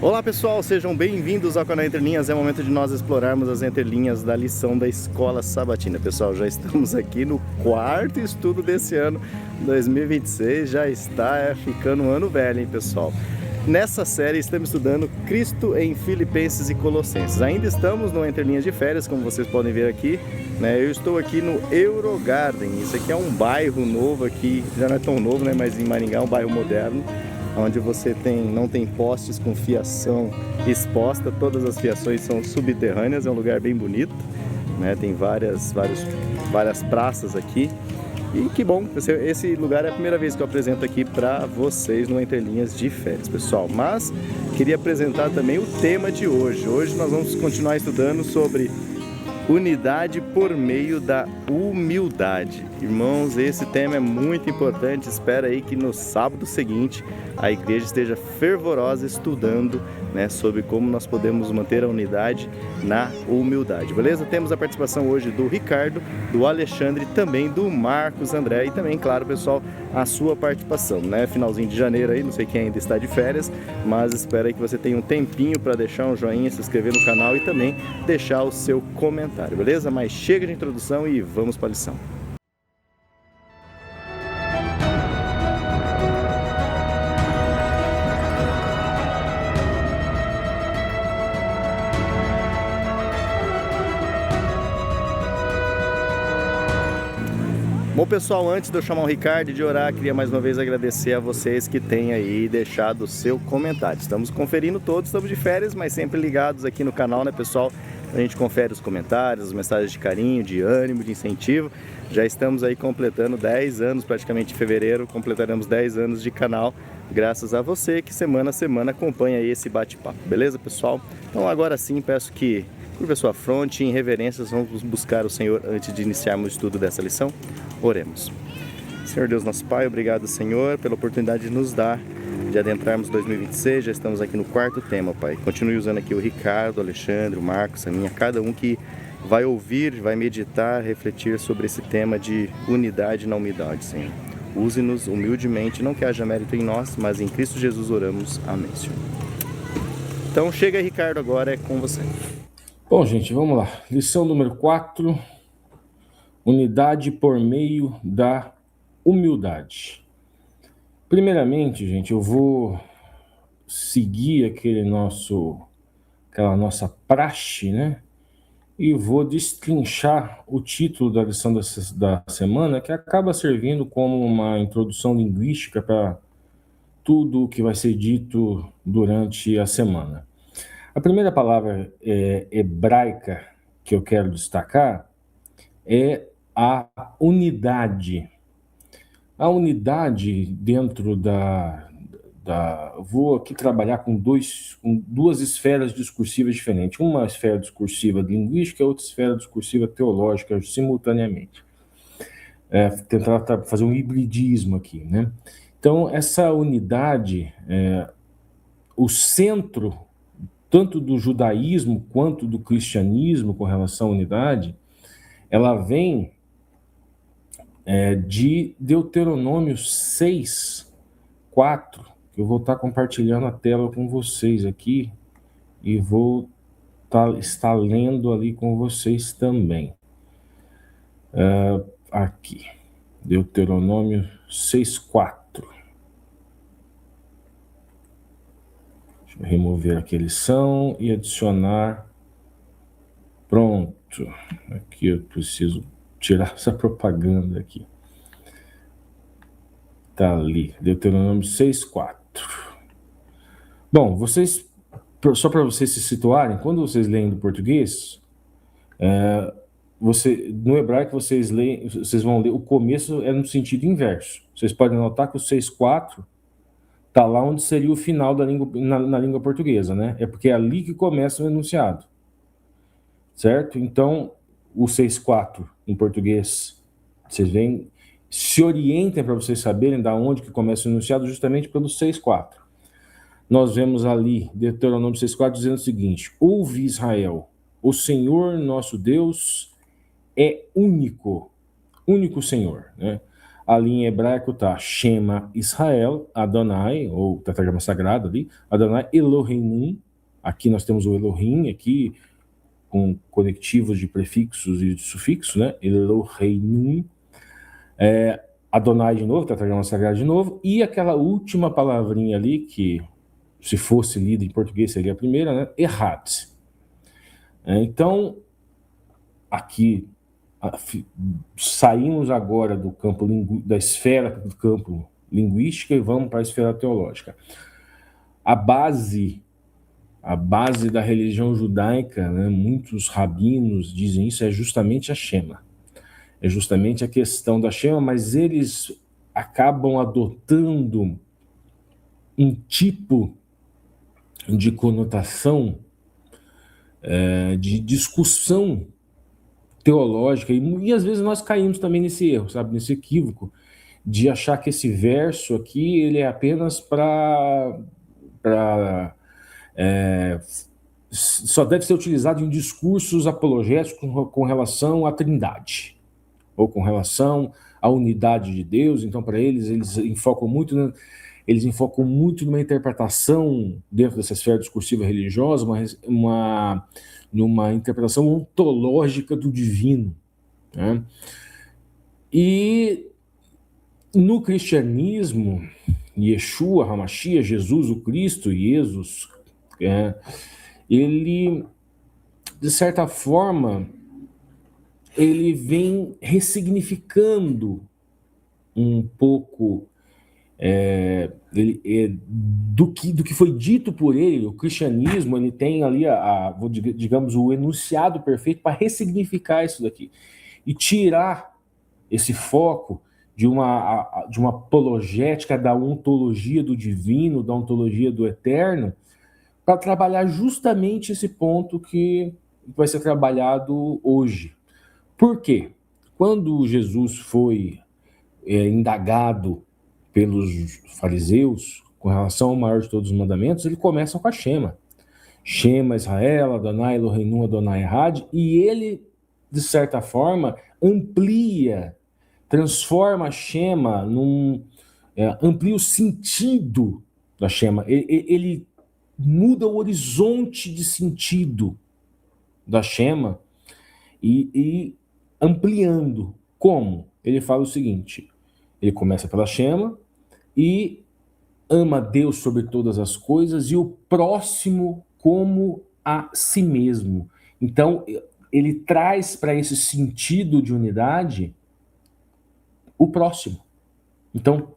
Olá pessoal, sejam bem-vindos ao canal Entre Linhas. É momento de nós explorarmos as entrelinhas da lição da Escola Sabatina. Pessoal, já estamos aqui no quarto estudo desse ano, 2026. Já está ficando um ano velho, hein, pessoal? Nessa série estamos estudando Cristo em Filipenses e Colossenses. Ainda estamos no Entre Linhas de Férias, como vocês podem ver aqui, né? Eu estou aqui no Eurogarden. Isso aqui é um bairro novo aqui, já não é tão novo, né? Mas em Maringá é um bairro moderno, onde você não tem postes com fiação exposta, todas as fiações são subterrâneas, é um lugar bem bonito, né? Tem várias praças aqui. E que bom, esse lugar é a primeira vez que eu apresento aqui para vocês no Entre Linhas de Férias, pessoal. Mas queria apresentar também o tema de hoje. Hoje nós vamos continuar estudando sobre unidade por meio da humildade. Irmãos, esse tema é muito importante. Espero aí que no sábado seguinte a igreja esteja fervorosa estudando, né, sobre como nós podemos manter a unidade na humildade. Beleza? Temos a participação hoje do Ricardo, do Alexandre, também do Marcos André e também, claro, pessoal, a sua participação, né? Finalzinho de janeiro aí, não sei quem ainda está de férias, mas espero aí que você tenha um tempinho para deixar um joinha, se inscrever no canal e também deixar o seu comentário, beleza? Mas chega de introdução e vamos para a lição. Bom pessoal, antes de eu chamar o Ricardo e de orar, queria mais uma vez agradecer a vocês que têm aí deixado o seu comentário. Estamos conferindo todos, estamos de férias, mas sempre ligados aqui no canal, né pessoal? A gente confere os comentários, as mensagens de carinho, de ânimo, de incentivo. Já estamos aí completando 10 anos, praticamente em fevereiro, completaremos 10 anos de canal, graças a você que semana a semana acompanha aí esse bate-papo, beleza pessoal? Então agora sim, peço que curva a sua fronte, em reverências, vamos buscar o Senhor antes de iniciarmos o estudo dessa lição. Oremos. Senhor Deus nosso Pai, obrigado Senhor pela oportunidade de nos dar de adentrarmos 2026, já estamos aqui no quarto tema, Pai. Continue usando aqui o Ricardo, o Alexandre, o Marcos, a minha, cada um que vai ouvir, vai meditar, refletir sobre esse tema de unidade na humildade, Senhor. Use-nos humildemente, não que haja mérito em nós, mas em Cristo Jesus oramos. Amém, Senhor. Então chega aí, Ricardo, agora é com você. Bom, gente, vamos lá. Lição número 4, unidade por meio da humildade. Primeiramente, gente, eu vou seguir aquela nossa praxe, né? E vou destrinchar o título da lição da semana, que acaba servindo como uma introdução linguística para tudo o que vai ser dito durante a semana. A primeira palavra hebraica que eu quero destacar é a unidade. A unidade dentro vou aqui trabalhar com duas esferas discursivas diferentes. Uma esfera discursiva linguística e outra esfera discursiva teológica simultaneamente. Tentar fazer um hibridismo aqui, né? Então, essa unidade, o centro tanto do judaísmo quanto do cristianismo com relação à unidade, ela vem de Deuteronômio 6:4, que eu vou estar compartilhando a tela com vocês aqui e vou estar lendo ali com vocês também. Aqui, Deuteronômio 6:4. Deixa eu remover aqui a lição e adicionar. Pronto. Aqui eu preciso tirar essa propaganda aqui. Tá ali, Deuteronômio 6:4. Bom, só para vocês se situarem, quando vocês leem do português, no hebraico vocês vão ler, o começo é no sentido inverso. Vocês podem notar que o 6:4 está lá onde seria o final da língua, na língua portuguesa, né? É porque é ali que começa o enunciado, certo? Então, o 6:4 em português, vocês veem, se orientem para vocês saberem da onde que começa o enunciado, justamente pelo 6:4. Nós vemos ali, Deuteronômio 6:4, dizendo o seguinte: ouve Israel, o Senhor nosso Deus é único Senhor, né? ali em hebraico tá Shema Israel, Adonai, ou tetragrama sagrado ali, Adonai Elohim. Aqui nós temos o Elohim, aqui com conectivos de prefixos e de sufixos, né? Elohim. Adonai de novo, tetragrama sagrado de novo, e aquela última palavrinha ali, que se fosse lida em português seria a primeira, né? Errat. Então, aqui saímos agora do campo da esfera do campo linguística e vamos para a esfera teológica. A base da religião judaica, né, muitos rabinos dizem isso, é justamente a Shema. É justamente a questão da Shema, mas eles acabam adotando um tipo de conotação de discussão teológica, e às vezes nós caímos também nesse erro, sabe, nesse equívoco, de achar que esse verso aqui ele é apenas para só deve ser utilizado em discursos apologéticos com relação à Trindade, ou com relação à unidade de Deus. Então, para eles enfocam muito numa interpretação dentro dessa esfera discursiva religiosa, numa interpretação ontológica do divino, né? E no cristianismo, Yeshua, Hamashia, Jesus, o Cristo, Jesus, ele, de certa forma, ele vem ressignificando um pouco do que foi dito por ele. O cristianismo, ele tem ali digamos, o enunciado perfeito para ressignificar isso daqui e tirar esse foco de uma apologética da ontologia do divino, da ontologia do eterno, para trabalhar justamente esse ponto que vai ser trabalhado hoje. Por quê? Quando Jesus foi indagado pelos fariseus com relação ao maior de todos os mandamentos, ele começa com a Shema. Shema Israel, Adonai Elohim, Adonai Echad, e ele, de certa forma, transforma a Shema amplia o sentido da Shema. Ele muda o horizonte de sentido da Shema e ampliando. Como? Ele fala o seguinte: ele começa pela Shema e ama Deus sobre todas as coisas e o próximo como a si mesmo. Então, ele traz para esse sentido de unidade o próximo. Então,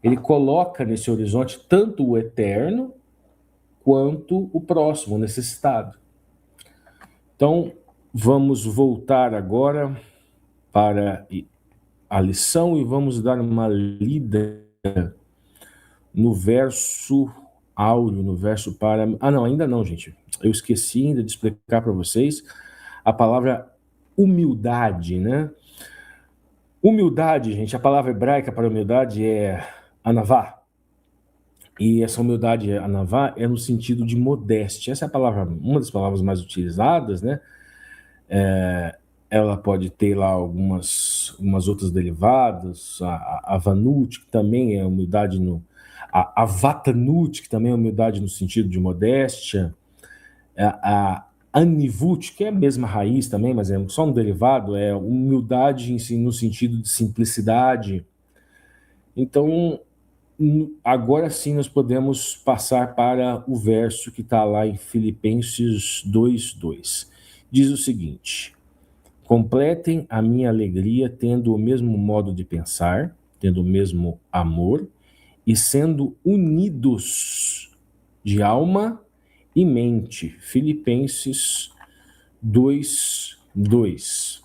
ele coloca nesse horizonte tanto o eterno quanto o próximo, o necessitado. Então, vamos voltar agora para a lição e vamos dar uma lida no verso áureo, no verso para... não, ainda não, gente. Eu esqueci ainda de explicar para vocês a palavra humildade, né? Humildade, gente, a palavra hebraica para humildade é anavá. E essa humildade, anavá, é no sentido de modéstia. Essa é a palavra, uma das palavras mais utilizadas, né? Ela pode ter lá umas outras derivadas, a vanut, que também é humildade a vatanut, que também é humildade no sentido de modéstia, a anivut, que é a mesma raiz também, mas é só um derivado, é humildade no sentido de simplicidade. Então, agora sim nós podemos passar para o verso que está lá em Filipenses 2:2. Diz o seguinte: completem a minha alegria tendo o mesmo modo de pensar, tendo o mesmo amor e sendo unidos de alma e mente. Filipenses 2:2.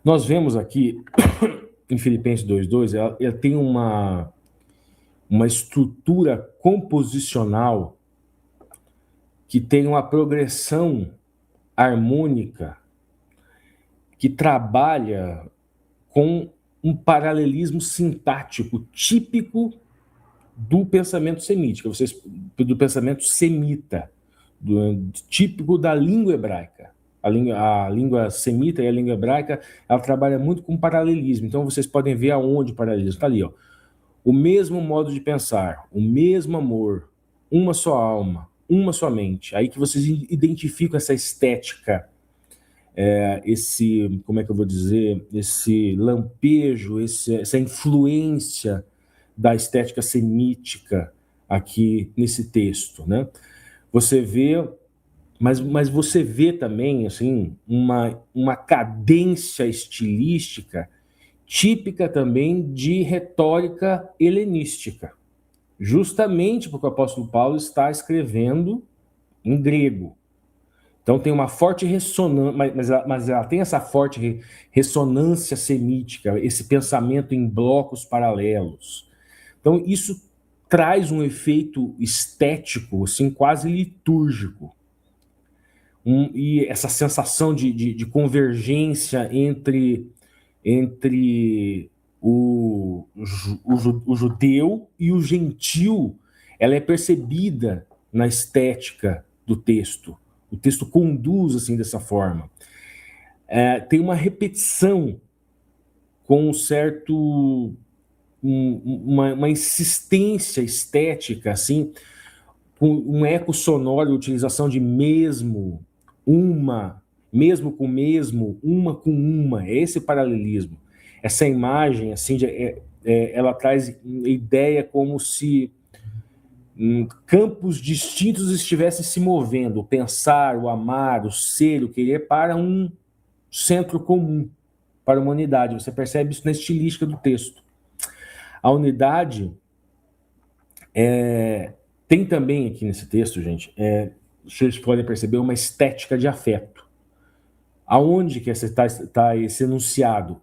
Nós vemos aqui em Filipenses 2:2, ela tem uma estrutura composicional que tem uma progressão harmônica que trabalha com um paralelismo sintático típico do pensamento semítico, do pensamento semita, típico da língua hebraica. A língua semita e a língua hebraica, ela trabalha muito com paralelismo. Então, vocês podem ver aonde o paralelismo está ali, ó. O mesmo modo de pensar, o mesmo amor, uma só alma, uma só mente. Aí que vocês identificam essa estética, como é que eu vou dizer, esse lampejo, essa influência da estética semítica aqui nesse texto, né? Você vê, mas você vê também, assim, uma cadência estilística típica também de retórica helenística, justamente porque o apóstolo Paulo está escrevendo em grego. Então tem uma forte ressonância, mas ela tem essa forte ressonância semítica, esse pensamento em blocos paralelos. Então isso traz um efeito estético, assim, quase litúrgico. E essa sensação de convergência entre o judeu e o gentil, ela é percebida na estética do texto. O texto conduz assim dessa forma. Tem uma repetição com um certo uma insistência estética, assim, com um eco sonoro, utilização de mesmo, mesmo com mesmo, uma com uma. É esse paralelismo. Essa imagem, assim, ela traz ideia como se campos distintos estivessem se movendo, o pensar, o amar, o ser, o querer, para um centro comum, para a humanidade. Você percebe isso na estilística do texto. A unidade tem também aqui nesse texto, gente, vocês podem perceber uma estética de afeto. Aonde que está esse enunciado?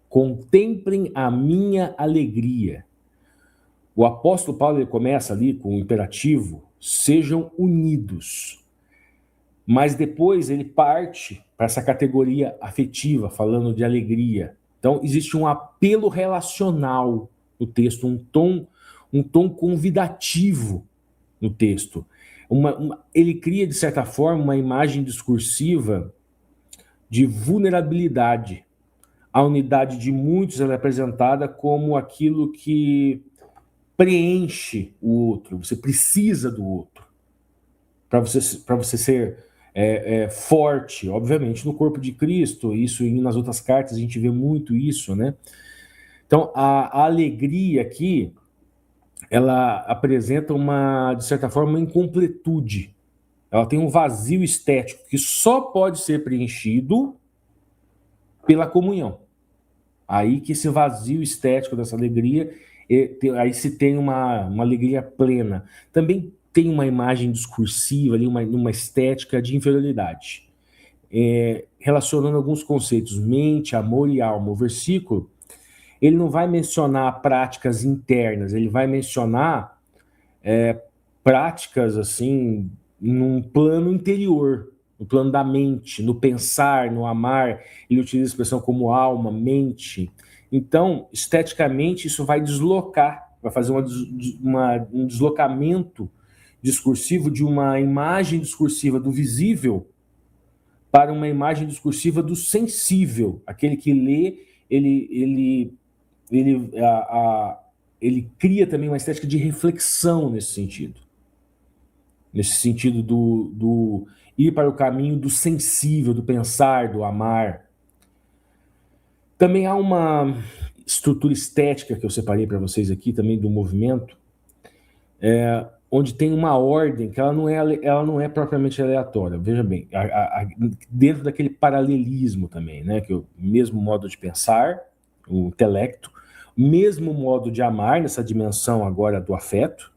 Contemplem a minha alegria. O apóstolo Paulo, ele começa ali com o imperativo, sejam unidos. Mas depois ele parte para essa categoria afetiva, falando de alegria. Então existe um apelo relacional no texto, um tom convidativo no texto. Ele cria, de certa forma, uma imagem discursiva de vulnerabilidade. A unidade de muitos ela é apresentada como aquilo que preenche o outro. Você precisa do outro para você ser forte, obviamente, no corpo de Cristo. Isso e nas outras cartas a gente vê muito isso, né? Então, a alegria aqui, ela apresenta de certa forma, uma incompletude. Ela tem um vazio estético que só pode ser preenchido pela comunhão. Aí que esse vazio estético dessa alegria, aí se tem uma alegria plena. Também tem uma imagem discursiva ali, uma estética de inferioridade. Relacionando alguns conceitos, mente, amor e alma. O versículo, ele não vai mencionar práticas internas, ele vai mencionar práticas assim num plano interior, no plano da mente, no pensar, no amar. Ele utiliza a expressão como alma, mente. Então, esteticamente, isso vai deslocar, vai fazer um deslocamento discursivo de uma imagem discursiva do visível para uma imagem discursiva do sensível. Aquele que lê, ele cria também uma estética de reflexão nesse sentido do ir para o caminho do sensível, do pensar, do amar. Também há uma estrutura estética que eu separei para vocês aqui também do movimento, onde tem uma ordem que ela não é propriamente aleatória. Veja bem, dentro daquele paralelismo também, né, que é o mesmo modo de pensar, o intelecto, mesmo modo de amar nessa dimensão agora do afeto,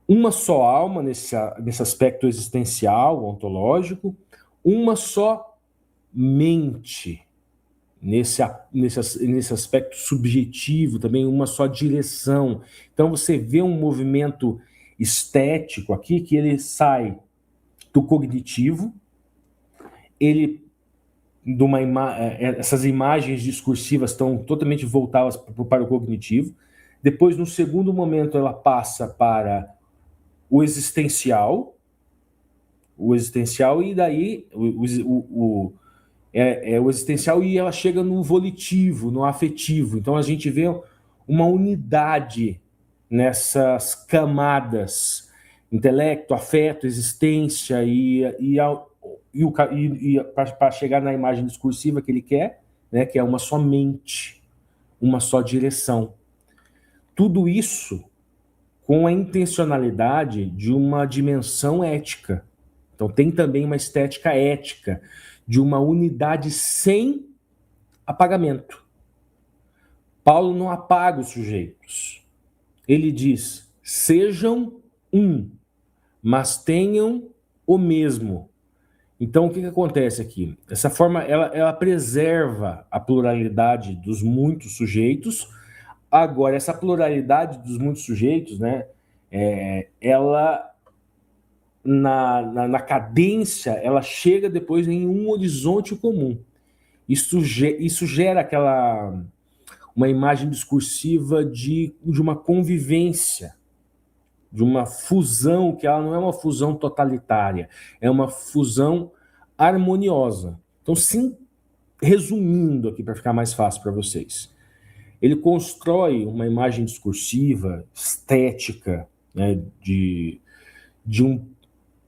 uma só alma nesse aspecto existencial, ontológico, uma só mente nesse aspecto subjetivo, também uma só direção. Então você vê um movimento estético aqui que ele sai do cognitivo, essas imagens discursivas estão totalmente voltadas para o cognitivo. Depois, no segundo momento, ela passa para o existencial, o existencial, e daí o existencial, e ela chega no volitivo, no afetivo. Então a gente vê uma unidade nessas camadas: intelecto, afeto, existência, para chegar na imagem discursiva que ele quer, né, que é uma só mente, uma só direção. Tudo isso com a intencionalidade de uma dimensão ética. Então tem também uma estética ética, de uma unidade sem apagamento. Paulo não apaga os sujeitos. Ele diz: sejam um, mas tenham o mesmo. Então, o que acontece aqui? Essa forma, ela preserva a pluralidade dos muitos sujeitos. Agora, essa pluralidade dos muitos sujeitos, né, ela, na cadência, ela chega depois em um horizonte comum. Isso gera uma imagem discursiva de uma convivência, de uma fusão, que ela não é uma fusão totalitária, é uma fusão harmoniosa. Então, sim, resumindo aqui para ficar mais fácil para vocês, ele constrói uma imagem discursiva, estética, né,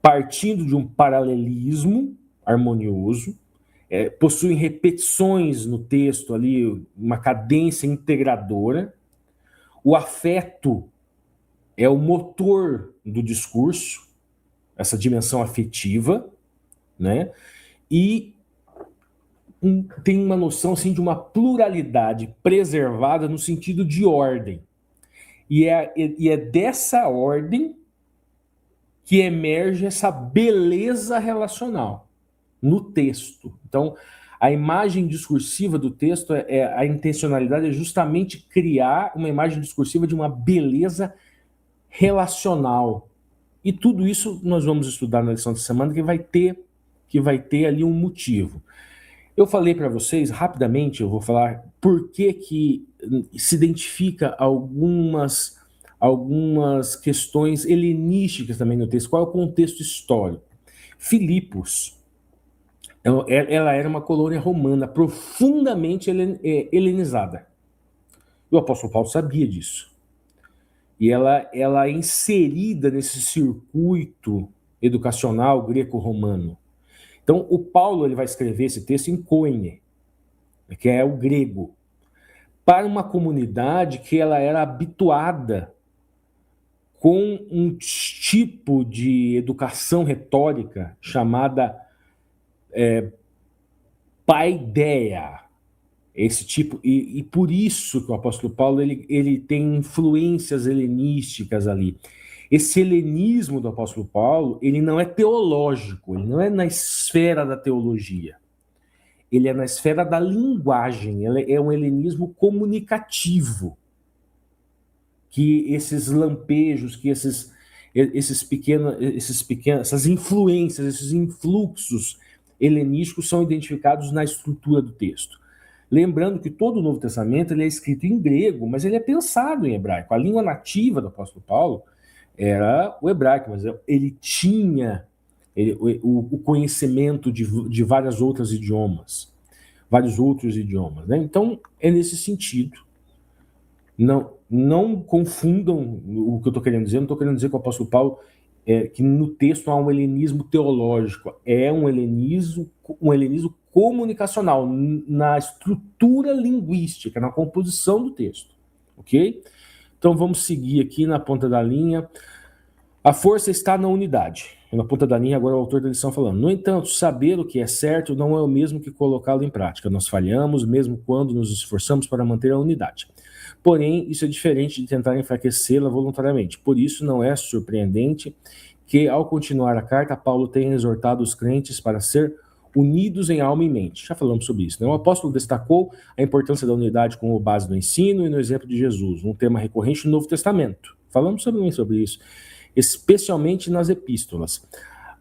partindo de um paralelismo harmonioso, possuem repetições no texto ali, uma cadência integradora. O afeto é o motor do discurso, essa dimensão afetiva, né? E tem uma noção assim, de uma pluralidade preservada no sentido de ordem. E é dessa ordem que emerge essa beleza relacional no texto. Então, a imagem discursiva do texto, a intencionalidade é justamente criar uma imagem discursiva de uma beleza relacional. E tudo isso nós vamos estudar na lição da semana, que vai ter ali um motivo. Eu falei para vocês, rapidamente, eu vou falar por que se identifica algumas questões helenísticas também no texto. Qual é o contexto histórico? Filipos, ela era uma colônia romana profundamente helenizada. E o apóstolo Paulo sabia disso. E ela é inserida nesse circuito educacional greco-romano. Então, o Paulo ele vai escrever esse texto em Koine, que é o grego, para uma comunidade que ela era habituada com um tipo de educação retórica chamada paideia. Esse tipo, e por isso que o apóstolo Paulo ele tem influências helenísticas ali. Esse helenismo do apóstolo Paulo, ele não é teológico, ele não é na esfera da teologia. Ele é na esfera da linguagem, ele é um helenismo comunicativo. Que esses lampejos, que essas influências, esses influxos helenísticos são identificados na estrutura do texto. Lembrando que todo o Novo Testamento ele é escrito em grego, mas ele é pensado em hebraico. A língua nativa do apóstolo Paulo era o hebraico, mas ele tinha o conhecimento de vários outros idiomas. Né? Então, é nesse sentido. Não confundam o que eu estou querendo dizer. Eu não estou querendo dizer que o apóstolo Paulo, que no texto há um helenismo teológico. É um helenismo comunicacional, na estrutura linguística, na composição do texto. Ok? Então vamos seguir aqui na ponta da linha. A força está na unidade. Na ponta da linha, agora o autor da lição falando. No entanto, saber o que é certo não é o mesmo que colocá-lo em prática. Nós falhamos, mesmo quando nos esforçamos para manter a unidade. Porém, isso é diferente de tentar enfraquecê-la voluntariamente. Por isso, não é surpreendente que, ao continuar a carta, Paulo tenha exortado os crentes para ser unidos em alma e mente. Já falamos sobre isso, né? O apóstolo destacou a importância da unidade como base do ensino e no exemplo de Jesus, um tema recorrente no Novo Testamento. Falamos sobre isso, especialmente nas epístolas.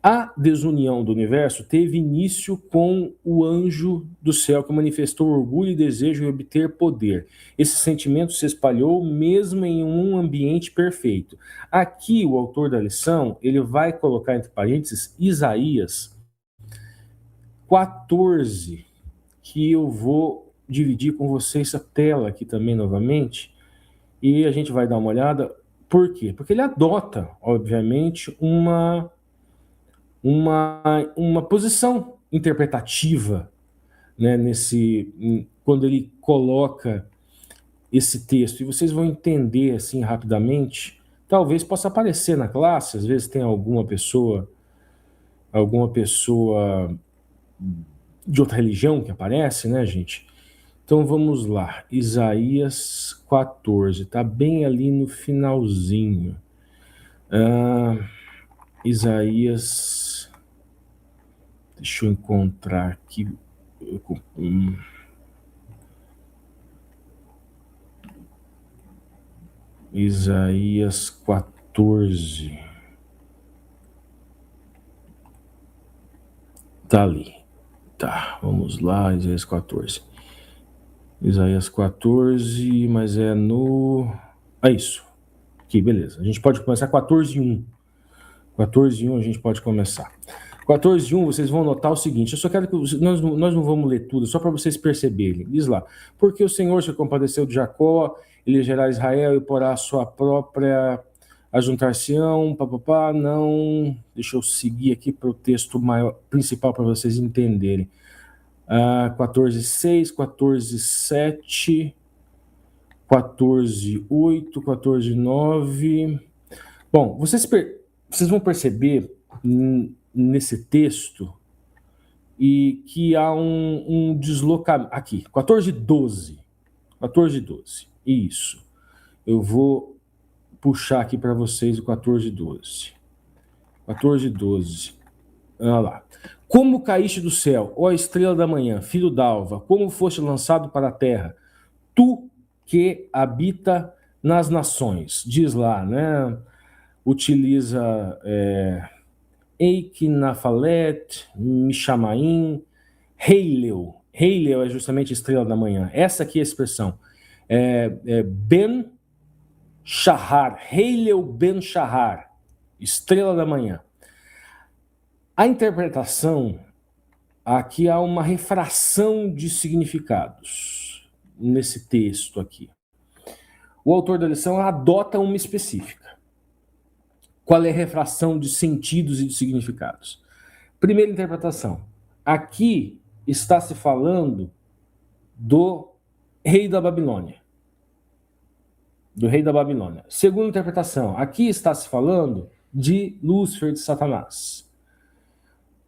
A desunião do universo teve início com o anjo do céu que manifestou orgulho e desejo de obter poder. Esse sentimento se espalhou mesmo em um ambiente perfeito. Aqui, o autor da lição, ele vai colocar entre parênteses Isaías 14, que eu vou dividir com vocês a tela aqui também novamente, e a gente vai dar uma olhada. Por quê? Porque ele adota, obviamente, uma posição interpretativa, né, quando ele coloca esse texto, e vocês vão entender assim rapidamente. Talvez possa aparecer na classe, às vezes tem alguma pessoa de outra religião que aparece, né, gente? Então vamos lá, Isaías 14, tá bem ali no finalzinho. Isaías, deixa eu encontrar aqui. Isaías 14. Tá ali. Tá, vamos lá, Isaías 14. Isaías 14, mas é no... É isso. Aqui, beleza. A gente pode começar 14:1. 14:1 a gente pode começar. 14:1, vocês vão notar o seguinte, eu só quero que nós não vamos ler tudo, só para vocês perceberem. Diz lá, porque o Senhor se compadeceu de Jacó, ele gerará Israel e porá a sua própria ajuntar-se-ão, papapá, não... Deixa eu seguir aqui para o texto maior, principal para vocês entenderem. 14:6, 14:7, 14:8, 14:9... Bom, vocês vão perceber nesse texto e que há um deslocamento. Aqui, 14:12. 14:12. Isso. Eu vou puxar aqui para vocês o 14:12. 14:12. Olha lá. Como caíste do céu, ó estrela da manhã, filho d'alva, como foste lançado para a terra, tu que habita nas nações. Diz lá, né? Utiliza Eiknafalet, Mishamaim, Heileu. Heileu é justamente estrela da manhã. Essa aqui é a expressão. Ben Shahar, Heileu Ben Shahar, estrela da manhã. A interpretação, aqui há uma refração de significados nesse texto aqui. O autor da lição adota uma específica. Qual é a refração de sentidos e de significados? Primeira interpretação. Aqui está se falando do rei da Babilônia. Do rei da Babilônia. Segunda interpretação. Aqui está se falando de Lúcifer, de Satanás.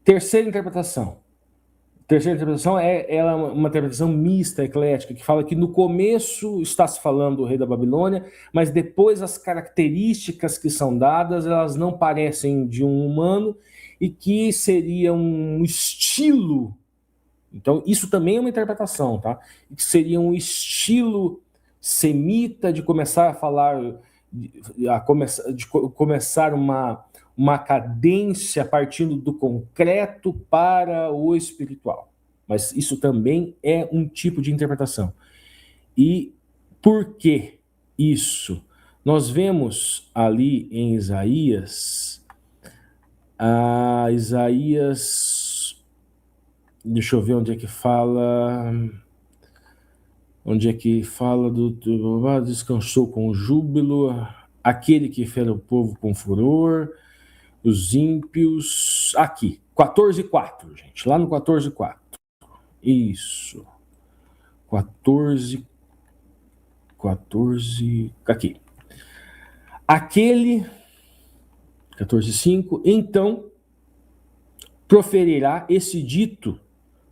Terceira interpretação. Terceira interpretação ela é uma interpretação mista, eclética, que fala que no começo está se falando do rei da Babilônia, mas depois as características que são dadas, elas não parecem de um humano e que seria um estilo. Então, isso também é uma interpretação, tá? Que seria um estilo semita de começar a falar, de começar uma cadência partindo do concreto para o espiritual. Mas isso também é um tipo de interpretação. E por que isso? Nós vemos ali em Isaías, deixa eu ver onde é que fala descansou com júbilo, aquele que fere o povo com furor, os ímpios, aqui, 14:4, gente, lá no 14:4, isso, 14, aqui, aquele, 14:5, então proferirá esse dito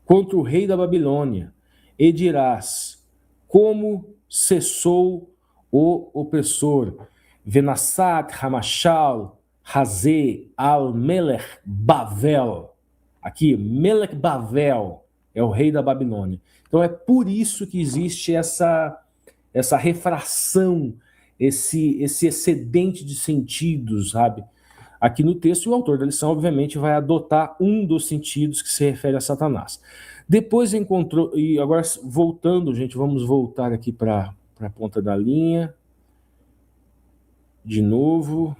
contra o rei da Babilônia, e dirás, como cessou o opressor, Venassat, Hamashal, Hazé, Al-Melech, Bavel. Aqui, Melech Bavel é o rei da Babilônia. Então é por isso que existe essa refração, esse excedente de sentidos, sabe? aqui no texto, e o autor da lição, obviamente, vai adotar um dos sentidos que se refere a Satanás. Depois encontrou, e agora voltando, gente, vamos voltar aqui para a ponta da linha, de novo.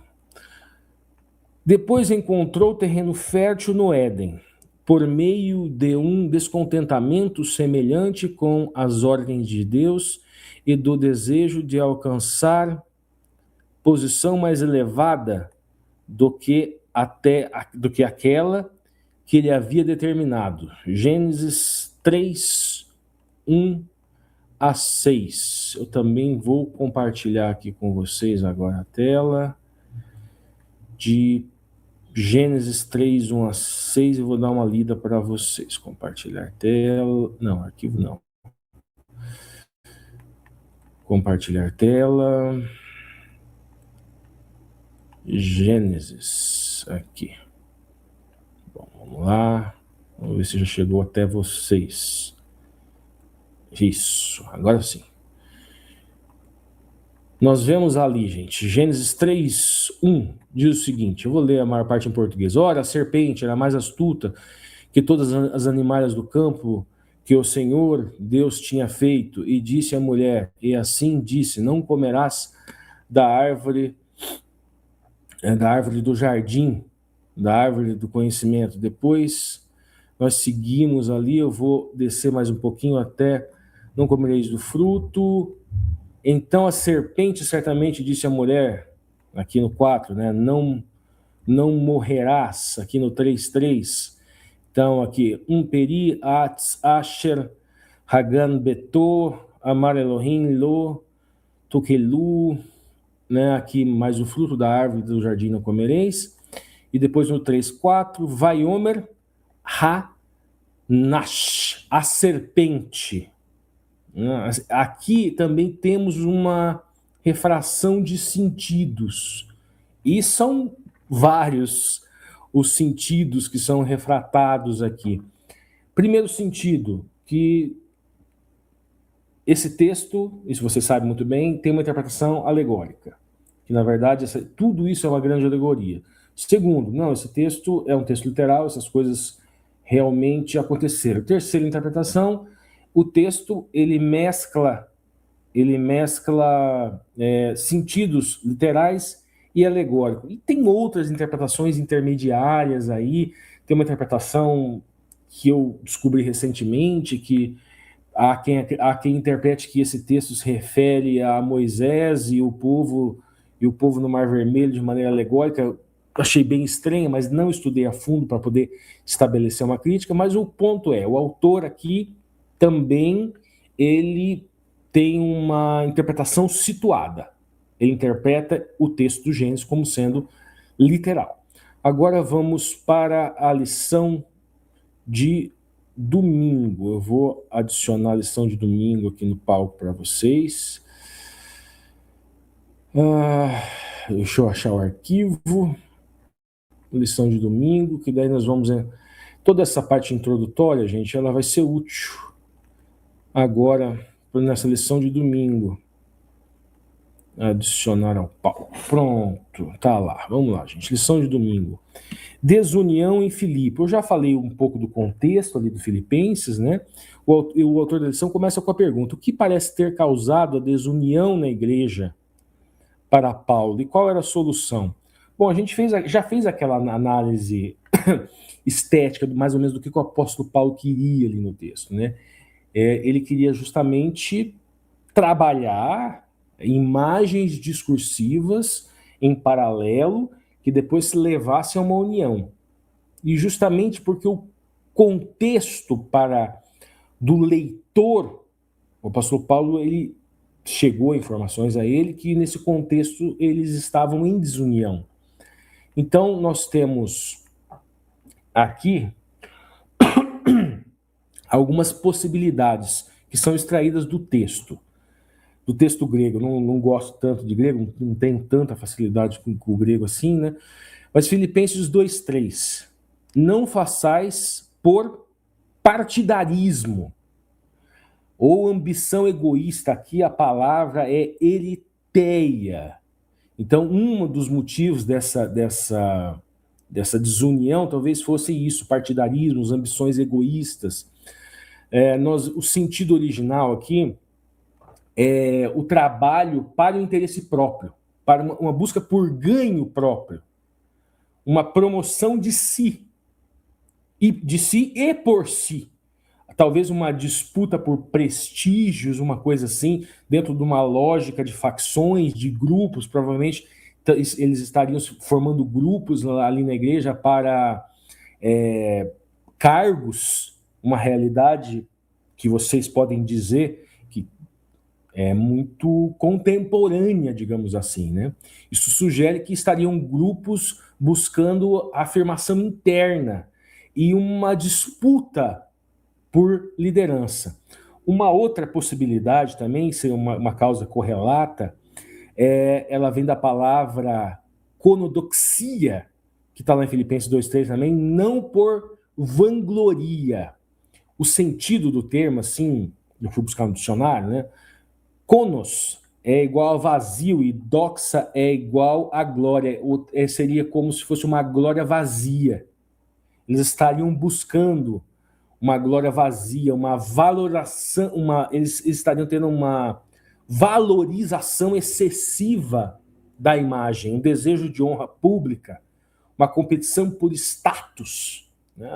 Depois encontrou terreno fértil no Éden, por meio de um descontentamento semelhante com as ordens de Deus e do desejo de alcançar posição mais elevada do que aquela que ele havia determinado. Gênesis 3, 1 a 6. Eu também vou compartilhar aqui com vocês agora a tela de Gênesis 3, 1 a 6, eu vou dar uma lida para vocês. Compartilhar tela. Não, arquivo não. Compartilhar tela. Gênesis. Aqui. Bom, vamos lá. Vamos ver se já chegou até vocês. Isso, agora sim. Nós vemos ali, gente, Gênesis 3, 1, diz o seguinte, eu vou ler a maior parte em português. Ora, a serpente era mais astuta que todas as animais do campo que o Senhor Deus tinha feito, e disse à mulher, e assim disse, não comerás da árvore do jardim, da árvore do conhecimento. Depois nós seguimos ali, eu vou descer mais um pouquinho até não comereis do fruto. Então a serpente certamente disse à mulher, aqui no 4, né, não morrerás, aqui no 3:3. Então aqui, peri atz asher hagan beto amar Elohim lo tukelu, né, aqui mais o fruto da árvore do jardim não comereis. E depois no 3:4, vaiomer ha-nash, a serpente. Aqui também temos uma refração de sentidos, e são vários os sentidos que são refratados aqui. Primeiro sentido, que esse texto, isso você sabe muito bem, tem uma interpretação alegórica, que na verdade tudo isso é uma grande alegoria. Segundo, não, esse texto é um texto literal, essas coisas realmente aconteceram. Terceira interpretação, o texto ele mescla sentidos literais e alegóricos. E tem outras interpretações intermediárias aí. Tem uma interpretação que eu descobri recentemente, que há quem interprete que esse texto se refere a Moisés e o povo no Mar Vermelho de maneira alegórica. Achei bem estranho, mas não estudei a fundo para poder estabelecer uma crítica. Mas o ponto é, o autor aqui também ele tem uma interpretação situada. Ele interpreta o texto do Gênesis como sendo literal. Agora vamos para a lição de domingo. Eu vou adicionar a lição de domingo aqui no palco para vocês. Deixa eu achar o arquivo. Lição de domingo, que daí nós vamos... Toda essa parte introdutória, gente, ela vai ser útil agora nessa lição de domingo. Adicionar ao palco. Pronto, tá lá. Vamos lá, gente. Lição de domingo. Desunião em Filipe. Eu já falei um pouco do contexto ali do Filipenses, né? O autor da lição começa com a pergunta: o que parece ter causado a desunião na igreja para Paulo? E qual era a solução? Bom, a gente já fez aquela análise estética, mais ou menos, do que o apóstolo Paulo queria ali no texto, né? Ele queria justamente trabalhar imagens discursivas em paralelo que depois se levassem a uma união. E justamente porque o contexto do leitor, o apóstolo Paulo, ele chegou a informações a ele que nesse contexto eles estavam em desunião. Então nós temos aqui algumas possibilidades que são extraídas do texto grego. Não gosto tanto de grego, não tenho tanta facilidade com o grego assim, né? Mas Filipenses 2:3. Não façais por partidarismo ou ambição egoísta. Aqui a palavra é eritheia. Então, um dos motivos dessa desunião talvez fosse isso, partidarismo, ambições egoístas. O sentido original aqui é o trabalho para o interesse próprio, para uma busca por ganho próprio, uma promoção de si e por si. Talvez uma disputa por prestígios, uma coisa assim, dentro de uma lógica de facções, de grupos, provavelmente eles estariam formando grupos ali na igreja para cargos, uma realidade que vocês podem dizer que é muito contemporânea, digamos assim, né? Isso sugere que estariam grupos buscando afirmação interna e uma disputa por liderança. Uma outra possibilidade também, ser uma causa correlata, ela vem da palavra conodoxia, que está lá em Filipenses 2:3 também, não por vangloria. O sentido do termo, assim, eu fui buscar no dicionário, né? Konos é igual a vazio e doxa é igual a glória. Seria como se fosse uma glória vazia. Eles estariam buscando uma glória vazia, uma valoração, eles estariam tendo uma valorização excessiva da imagem, um desejo de honra pública, uma competição por status. Né?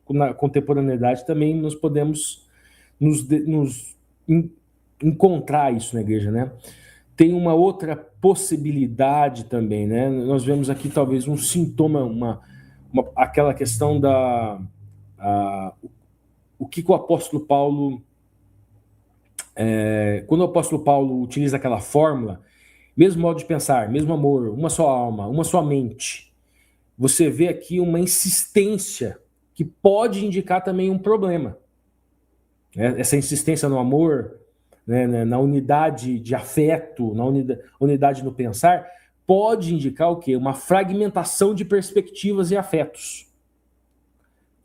Na contemporaneidade também nós podemos encontrar isso na igreja, né? Tem uma outra possibilidade também, né? Nós vemos aqui talvez um sintoma, aquela questão o que o apóstolo Paulo, quando o apóstolo Paulo utiliza aquela fórmula, mesmo modo de pensar, mesmo amor, uma só alma, uma só mente, você vê aqui uma insistência que pode indicar também um problema. Essa insistência no amor, né, na unidade de afeto, na unidade no pensar, pode indicar o quê? Uma fragmentação de perspectivas e afetos.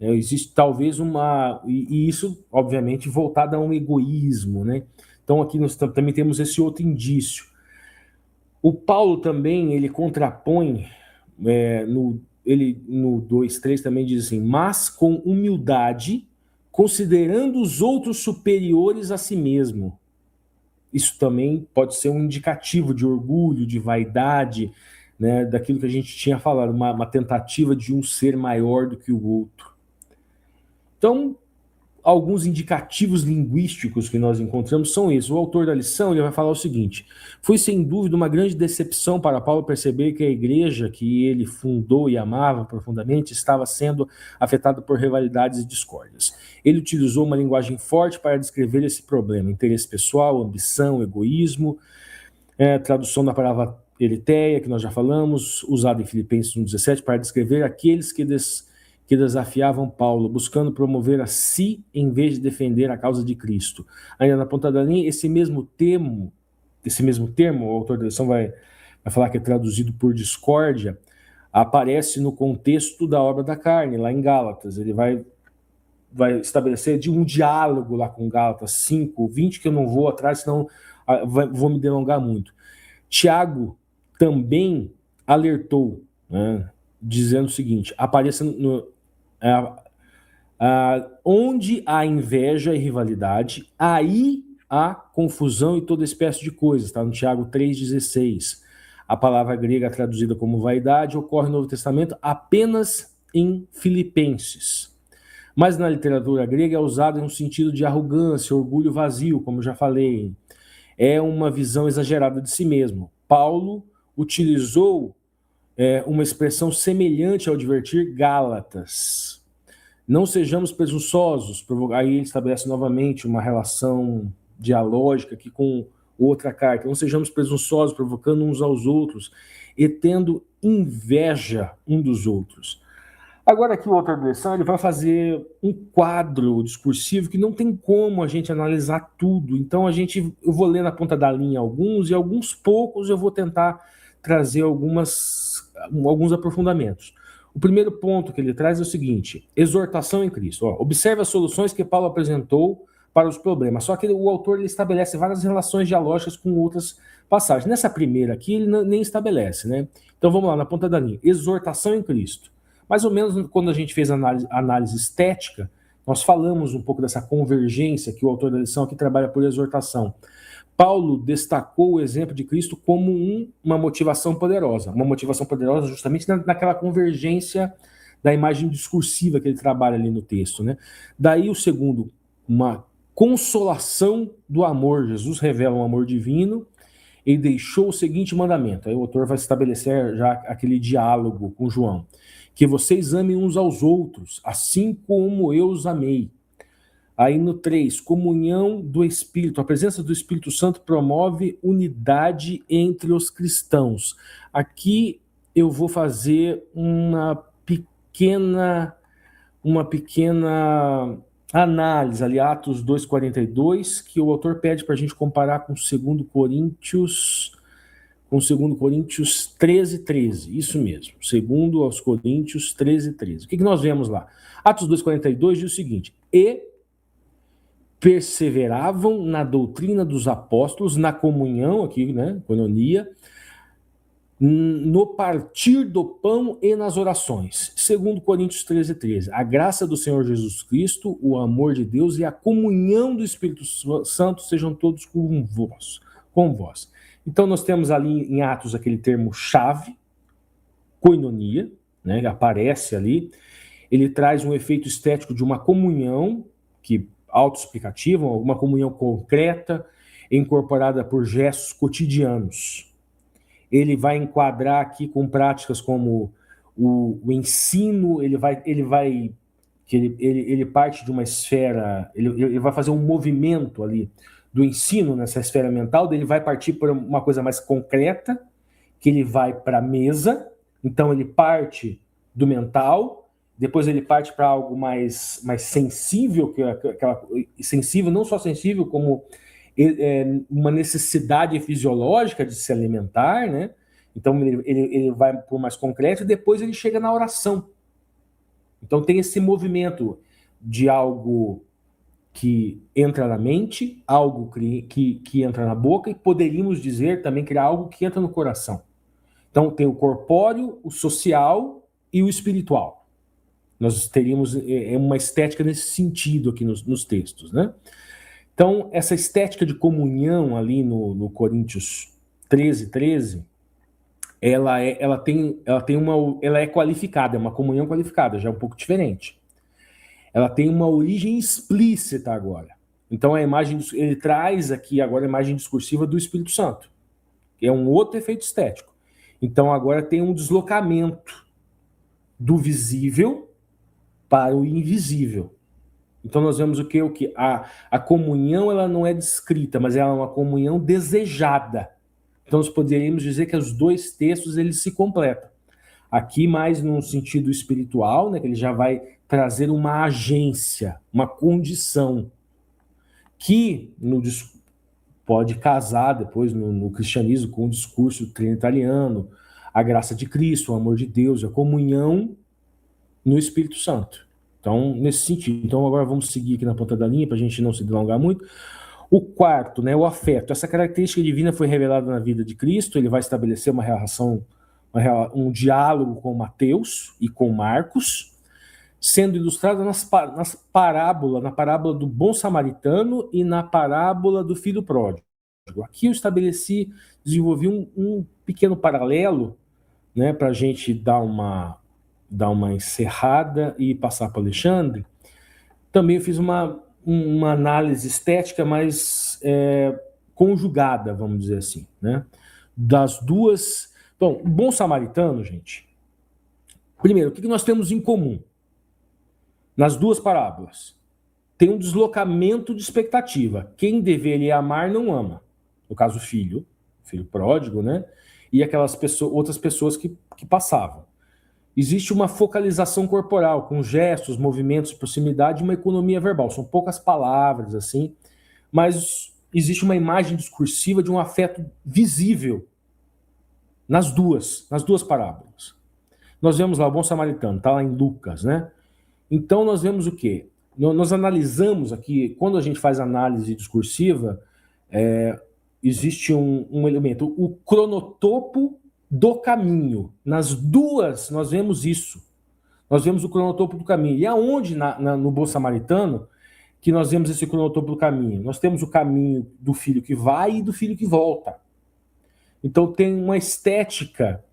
Existe talvez e isso, obviamente, voltado a um egoísmo, né? Então aqui nós também temos esse outro indício. O Paulo também, ele contrapõe, no 2:3 também diz assim, mas com humildade, considerando os outros superiores a si mesmo. Isso também pode ser um indicativo de orgulho, de vaidade, né, daquilo que a gente tinha falado, uma tentativa de um ser maior do que o outro. Então, alguns indicativos linguísticos que nós encontramos são esses. O autor da lição ele vai falar o seguinte: foi sem dúvida uma grande decepção para Paulo perceber que a igreja que ele fundou e amava profundamente estava sendo afetada por rivalidades e discórdias. Ele utilizou uma linguagem forte para descrever esse problema: interesse pessoal, ambição, egoísmo, tradução da palavra eleteia, que nós já falamos, usada em Filipenses 1:17, para descrever aqueles que desafiavam Paulo, buscando promover a si em vez de defender a causa de Cristo. Ainda na ponta da linha, esse mesmo termo, o autor da lição vai falar que é traduzido por discórdia, aparece no contexto da obra da carne, lá em Gálatas. Ele vai estabelecer de um diálogo lá com Gálatas 5:20, que eu não vou atrás, senão vou me delongar muito. Tiago também alertou, né, dizendo o seguinte: apareça onde há inveja e rivalidade, aí há confusão e toda espécie de coisas. Está no Tiago 3:16. A palavra grega traduzida como vaidade ocorre no Novo Testamento apenas em Filipenses. Mas na literatura grega é usada em um sentido de arrogância, orgulho vazio, como já falei. É uma visão exagerada de si mesmo. Paulo utilizou uma expressão semelhante ao advertir Gálatas. Não sejamos presunçosos. Aí ele estabelece novamente uma relação dialógica aqui com outra carta. Não sejamos presunçosos, provocando uns aos outros e tendo inveja um dos outros. Agora aqui o autor da lição ele vai fazer um quadro discursivo que não tem como a gente analisar tudo. Então eu vou ler na ponta da linha alguns e alguns poucos eu vou tentar trazer alguns aprofundamentos. O primeiro ponto que ele traz é o seguinte: exortação em Cristo. Observe as soluções que Paulo apresentou para os problemas. Só que o autor ele estabelece várias relações dialógicas com outras passagens. Nessa primeira aqui, ele nem estabelece, né? Então vamos lá, na ponta da linha. Exortação em Cristo. Mais ou menos quando a gente fez análise estética, nós falamos um pouco dessa convergência que o autor da lição aqui trabalha por exortação. Paulo destacou o exemplo de Cristo como uma motivação poderosa. Uma motivação poderosa justamente naquela convergência da imagem discursiva que ele trabalha ali no texto, né? Daí o segundo, uma consolação do amor. Jesus revela um amor divino e deixou o seguinte mandamento. Aí o autor vai estabelecer já aquele diálogo com João. Que vocês amem uns aos outros, assim como eu os amei. Aí no 3, comunhão do Espírito. A presença do Espírito Santo promove unidade entre os cristãos. Aqui eu vou fazer uma pequena análise, ali, Atos 2,42, que o autor pede para a gente comparar com 2 Coríntios 13:13, isso mesmo, 2 aos Coríntios 13:13. O que nós vemos lá? Atos 2,42 diz o seguinte: e perseveravam na doutrina dos apóstolos, na comunhão, aqui, né, coinonia, no partir do pão e nas orações. 2 Coríntios 13:13. A graça do Senhor Jesus Cristo, o amor de Deus e a comunhão do Espírito Santo sejam todos com vós. Então nós temos ali em Atos aquele termo chave, koinonia, né, aparece ali. Ele traz um efeito estético de uma comunhão que autoexplicativa, uma comunhão concreta, incorporada por gestos cotidianos. Ele vai enquadrar aqui com práticas como o ensino, ele parte de uma esfera, ele vai fazer um movimento ali do ensino nessa esfera mental, ele vai partir para uma coisa mais concreta, que ele vai para a mesa, então ele parte do mental, depois ele parte para algo mais sensível, sensível, não só sensível, como uma necessidade fisiológica de se alimentar, né? Então ele vai para o mais concreto e depois ele chega na oração. Então tem esse movimento de algo que entra na mente, algo que entra na boca, e poderíamos dizer também que é algo que entra no coração. Então tem o corpóreo, o social e o espiritual. Nós teríamos uma estética nesse sentido aqui nos textos, né? Então, essa estética de comunhão ali no Coríntios 13:13, ela é qualificada, é uma comunhão qualificada, já é um pouco diferente. Ela tem uma origem explícita agora. Então, ele traz aqui agora a imagem discursiva do Espírito Santo, que é um outro efeito estético. Então, agora tem um deslocamento do visível para o invisível. Então nós vemos o que? A comunhão, ela não é descrita, mas ela é uma comunhão desejada. Então nós poderíamos dizer que os dois textos eles se completam. Aqui mais num sentido espiritual, né, que ele já vai trazer uma agência, uma condição, que pode casar depois no cristianismo com o discurso trinitariano, a graça de Cristo, o amor de Deus, a comunhão no Espírito Santo. Então, nesse sentido. Então, agora vamos seguir aqui na ponta da linha, para a gente não se delongar muito. O quarto, né, o afeto. Essa característica divina foi revelada na vida de Cristo. Ele vai estabelecer uma relação, um diálogo com Mateus e com Marcos, sendo ilustrada na parábola do bom samaritano e na parábola do filho pródigo. Aqui eu desenvolvi um pequeno paralelo, né, para a gente dar uma encerrada e passar para o Alexandre. Também eu fiz uma análise estética mais conjugada, vamos dizer assim, né? Das duas. Bom, o bom samaritano, gente. Primeiro, o que nós temos em comum nas duas parábolas? Tem um deslocamento de expectativa. Quem deveria amar não ama. No caso, o filho pródigo, né? E aquelas outras pessoas que passavam. Existe uma focalização corporal, com gestos, movimentos, proximidade, uma economia verbal. São poucas palavras, assim, mas existe uma imagem discursiva de um afeto visível nas duas parábolas. Nós vemos lá o bom samaritano, está lá em Lucas, né? Então nós vemos o quê? Nós analisamos aqui, quando a gente faz análise discursiva, existe um elemento, o cronotopo do caminho. Nas duas nós vemos isso. Nós vemos o cronotopo do caminho. E aonde no Bom Samaritano que nós vemos esse cronotopo do caminho? Nós temos o caminho do filho que vai e do filho que volta. Então tem uma estética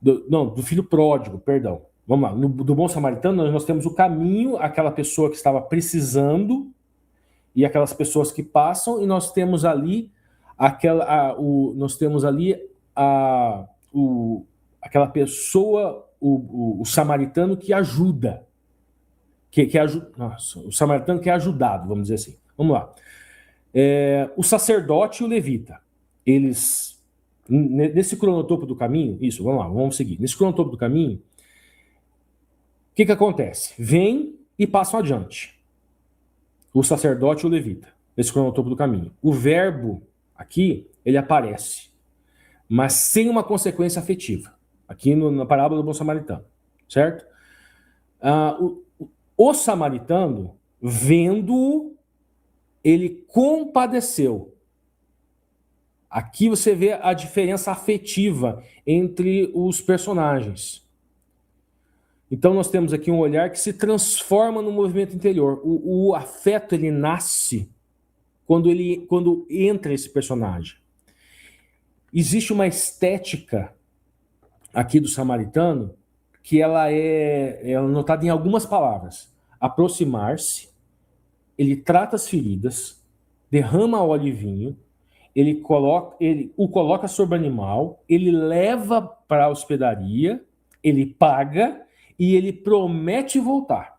do filho pródigo, perdão. Vamos lá, do Bom Samaritano nós temos o caminho, aquela pessoa que estava precisando e aquelas pessoas que passam, e nós temos ali aquela pessoa, o samaritano que ajuda. O samaritano que é ajudado, vamos dizer assim. Vamos lá. O sacerdote e o levita, eles, nesse cronotopo do caminho, isso, vamos lá, vamos seguir. Nesse cronotopo do caminho, o que acontece? Vem e passam adiante. O sacerdote e o levita, nesse cronotopo do caminho. O verbo aqui, ele aparece, mas sem uma consequência afetiva. Aqui na parábola do bom samaritano, certo? O samaritano, vendo-o, ele compadeceu. Aqui você vê a diferença afetiva entre os personagens. Então nós temos aqui um olhar que se transforma no movimento interior. O afeto, ele nasce quando entra esse personagem. Existe uma estética aqui do samaritano que ela é notada em algumas palavras. Aproximar-se, ele trata as feridas, derrama óleo e vinho, ele o coloca sobre o animal, ele leva para a hospedaria, ele paga e ele promete voltar.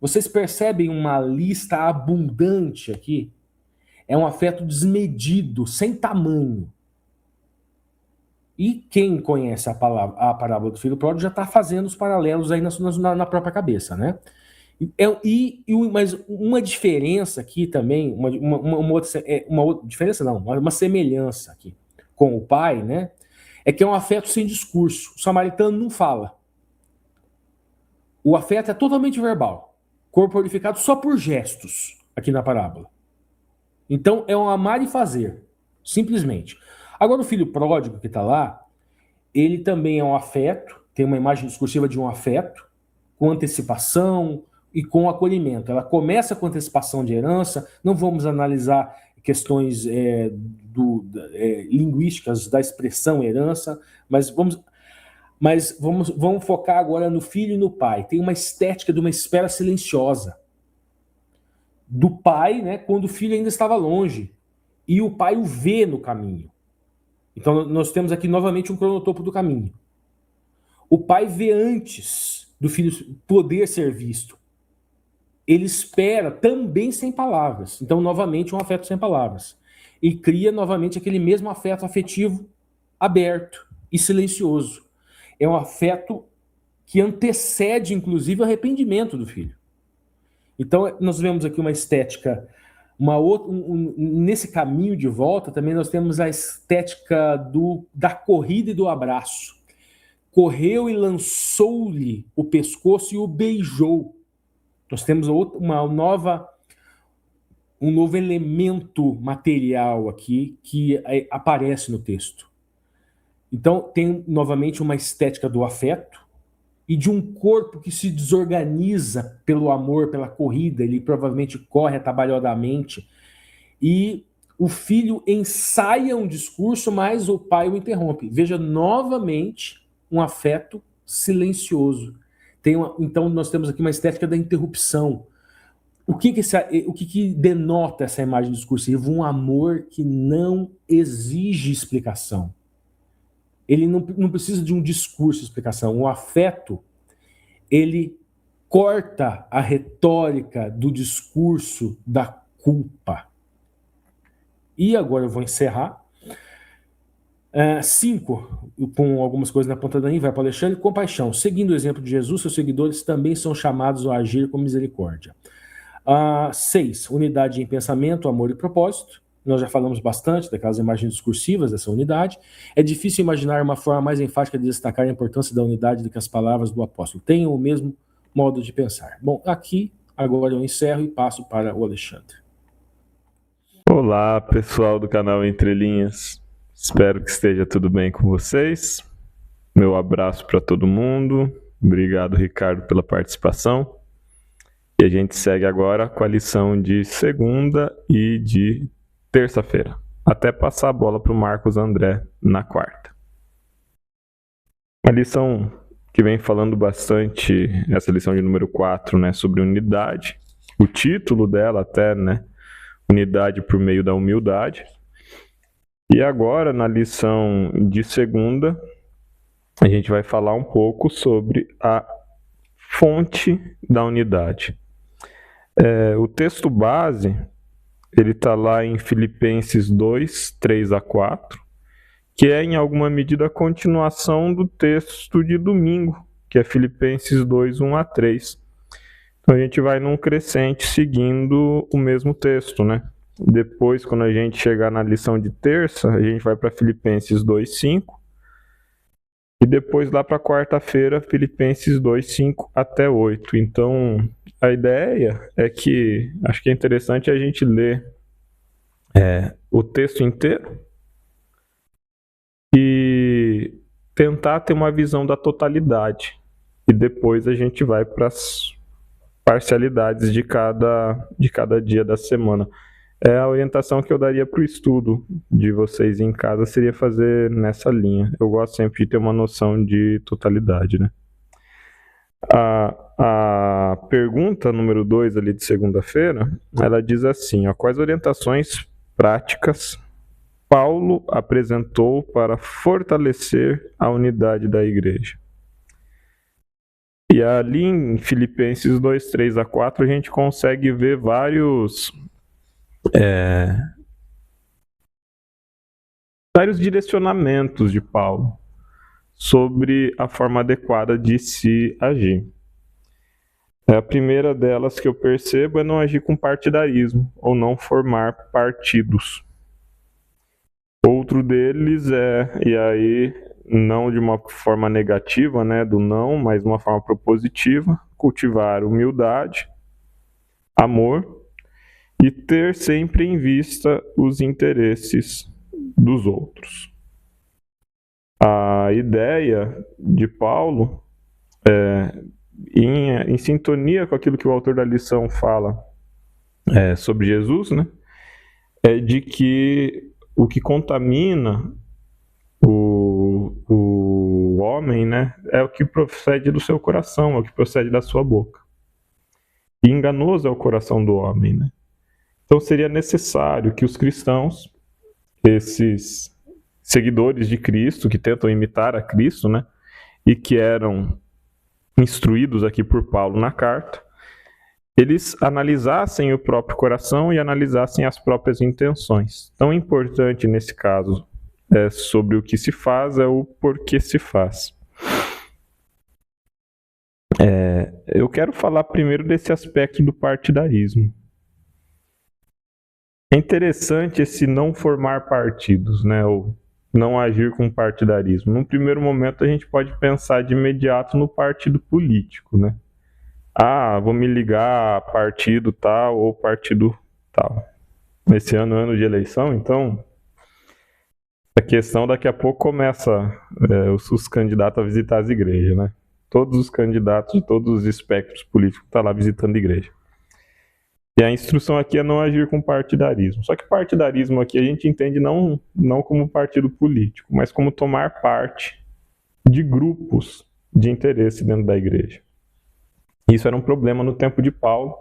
Vocês percebem uma lista abundante aqui? É um afeto desmedido, sem tamanho. E quem conhece a parábola do filho pródigo já está fazendo os paralelos aí na própria cabeça, né? Mas uma diferença aqui também, uma outra diferença não, uma semelhança aqui com o pai, né? É que é um afeto sem discurso. O samaritano não fala. O afeto é totalmente verbal, corporificado só por gestos aqui na parábola. Então é um amar e fazer, simplesmente. Agora o filho pródigo que está lá, ele também é um afeto, tem uma imagem discursiva de um afeto, com antecipação e com acolhimento. Ela começa com antecipação de herança, não vamos analisar questões linguísticas da expressão herança, mas vamos focar agora no filho e no pai. Tem uma estética de uma espera silenciosa do pai, né, quando o filho ainda estava longe, e o pai o vê no caminho. Então nós temos aqui novamente um cronotopo do caminho. O pai vê antes do filho poder ser visto. Ele espera também sem palavras. Então, novamente, um afeto sem palavras. E cria novamente aquele mesmo afeto afetivo aberto e silencioso. É um afeto que antecede, inclusive, o arrependimento do filho. Então, nós vemos aqui uma estética, nesse caminho de volta, também nós temos a estética da corrida e do abraço. Correu e lançou-lhe o pescoço e o beijou. Nós temos um novo elemento material aqui que aparece no texto. Então, tem novamente uma estética do afeto e de um corpo que se desorganiza pelo amor, pela corrida. Ele provavelmente corre atabalhadamente. E o filho ensaia um discurso, mas o pai o interrompe. Veja novamente um afeto silencioso. Então, nós temos aqui uma estética da interrupção. O que denota essa imagem discursiva? Um amor que não exige explicação. Ele não precisa de um discurso de explicação. O afeto, ele corta a retórica do discurso da culpa. E agora eu vou encerrar. 5, com algumas coisas na ponta da linha, vai para o Alexandre. Compaixão. Seguindo o exemplo de Jesus, seus seguidores também são chamados a agir com misericórdia. 6, unidade em pensamento, amor e propósito. Nós já falamos bastante daquelas imagens discursivas dessa unidade. É difícil imaginar uma forma mais enfática de destacar a importância da unidade do que as palavras do apóstolo. Tenham o mesmo modo de pensar. Bom, aqui, agora eu encerro e passo para o Alexandre. Olá, pessoal do canal Entre Linhas. Espero que esteja tudo bem com vocês. Meu abraço para todo mundo. Obrigado, Ricardo, pela participação. E a gente segue agora com a lição de segunda e de terça-feira, até passar a bola para o Marcos André na quarta. A lição que vem falando bastante, essa lição de número 4, né, sobre unidade. O título dela até, né, unidade por meio da humildade. E agora, na lição de segunda, a gente vai falar um pouco sobre a fonte da unidade. O texto base, ele está lá em Filipenses 2, 3 a 4, que é, em alguma medida, a continuação do texto de domingo, que é Filipenses 2, 1 a 3. Então, a gente vai num crescente seguindo o mesmo texto, né? Depois, quando a gente chegar na lição de terça, a gente vai para Filipenses 2, 5. E depois, lá para quarta-feira, Filipenses 2, 5 até 8. Então, a ideia é que, acho que é interessante a gente ler o texto inteiro e tentar ter uma visão da totalidade. E depois a gente vai para as parcialidades de cada dia da semana. A orientação que eu daria para o estudo de vocês em casa seria fazer nessa linha. Eu gosto sempre de ter uma noção de totalidade, né? A pergunta número 2 ali de segunda-feira, ela diz assim, quais orientações práticas Paulo apresentou para fortalecer a unidade da igreja? E ali em Filipenses 2, 3 a 4, a gente consegue ver vários direcionamentos de Paulo sobre a forma adequada de se agir. A primeira delas que eu percebo é não agir com partidarismo, ou não formar partidos. Outro deles e aí não de uma forma negativa, né, do não, mas de uma forma propositiva, cultivar humildade, amor e ter sempre em vista os interesses dos outros. A ideia de Paulo, em sintonia com aquilo que o autor da lição fala sobre Jesus, né, é de que o que contamina o homem, né, é o que procede do seu coração, é o que procede da sua boca. E enganoso é o coração do homem, né? Então seria necessário que os cristãos, esses seguidores de Cristo, que tentam imitar a Cristo, né, e que eram instruídos aqui por Paulo na carta, eles analisassem o próprio coração e analisassem as próprias intenções. Tão importante nesse caso sobre o que se faz é o porquê se faz. Eu quero falar primeiro desse aspecto do partidarismo. É interessante esse não formar partidos, né, ou não agir com partidarismo. Num primeiro momento a gente pode pensar de imediato no partido político, né? Vou me ligar a partido tal ou partido tal. Esse ano é ano de eleição, então a questão daqui a pouco começa os candidatos a visitar as igrejas, né? Todos os candidatos de todos os espectros políticos estão lá visitando a igreja. E a instrução aqui é não agir com partidarismo. Só que partidarismo aqui a gente entende não como partido político, mas como tomar parte de grupos de interesse dentro da igreja. Isso era um problema no tempo de Paulo.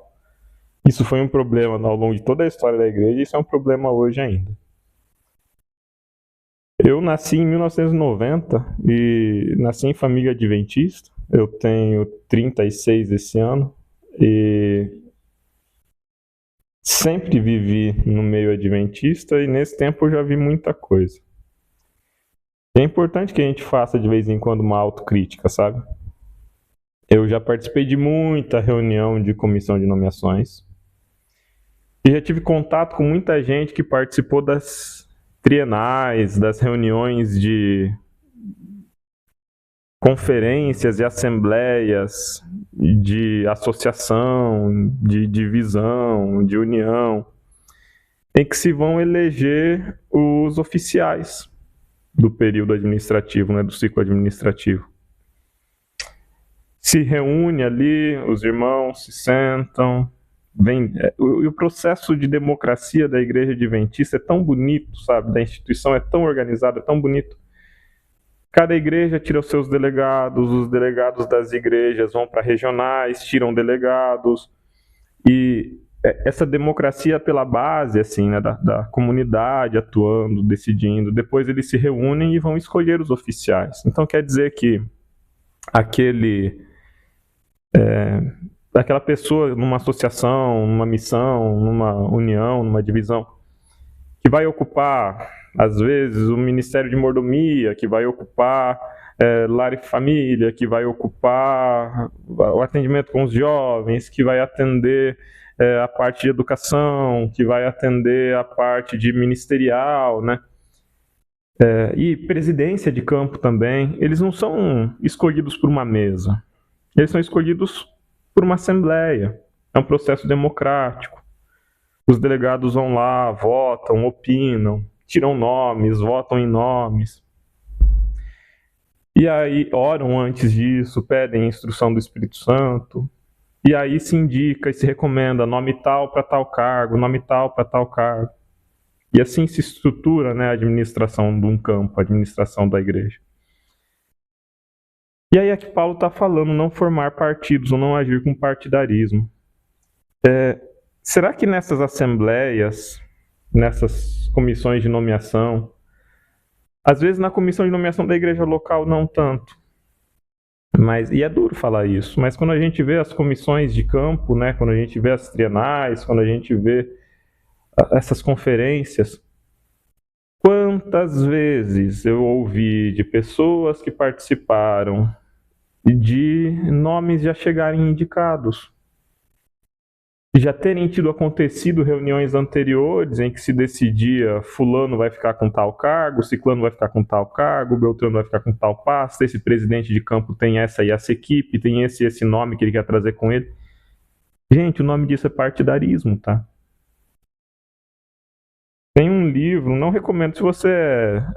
Isso foi um problema ao longo de toda a história da igreja e isso é um problema hoje ainda. Eu nasci em 1990 e nasci em família adventista. Eu tenho 36 esse ano e sempre vivi no meio adventista e nesse tempo eu já vi muita coisa. É importante que a gente faça de vez em quando uma autocrítica, sabe? Eu já participei de muita reunião de comissão de nomeações e já tive contato com muita gente que participou das trienais, das reuniões de conferências e assembleias de associação, de divisão, de união. em que se vão eleger os oficiais do período administrativo, né, do ciclo administrativo. Se reúne ali, os irmãos se sentam, o processo de democracia da Igreja Adventista é tão bonito, sabe? Da instituição é tão organizado, é tão bonito. Cada igreja tira os seus delegados, os delegados das igrejas vão para regionais, tiram delegados, e essa democracia pela base, assim, né, da comunidade atuando, decidindo, depois eles se reúnem e vão escolher os oficiais. Então quer dizer que aquela pessoa numa associação, numa missão, numa união, numa divisão, que vai ocupar, às vezes, o Ministério de Mordomia, que vai ocupar lar e família, que vai ocupar o atendimento com os jovens, que vai atender a parte de educação, que vai atender a parte de ministerial, né? E presidência de campo também. Eles não são escolhidos por uma mesa, eles são escolhidos por uma assembleia. É um processo democrático. Os delegados vão lá, votam, opinam, tiram nomes, votam em nomes. E aí oram antes disso, pedem a instrução do Espírito Santo. E aí se indica e se recomenda nome tal para tal cargo, nome tal para tal cargo. E assim se estrutura, né, a administração de um campo, a administração da igreja. E aí é que Paulo está falando, não formar partidos ou não agir com partidarismo. Será que nessas assembleias, nessas comissões de nomeação, às vezes na comissão de nomeação da igreja local não tanto, e é duro falar isso, mas quando a gente vê as comissões de campo, né, quando a gente vê as trienais, quando a gente vê essas conferências, quantas vezes eu ouvi de pessoas que participaram de nomes já chegarem indicados, já terem acontecido reuniões anteriores em que se decidia fulano vai ficar com tal cargo, ciclano vai ficar com tal cargo, beltrano vai ficar com tal pasta, esse presidente de campo tem essa e essa equipe, tem esse nome que ele quer trazer com ele. Gente, o nome disso é partidarismo, tá? Tem um livro, não recomendo, se você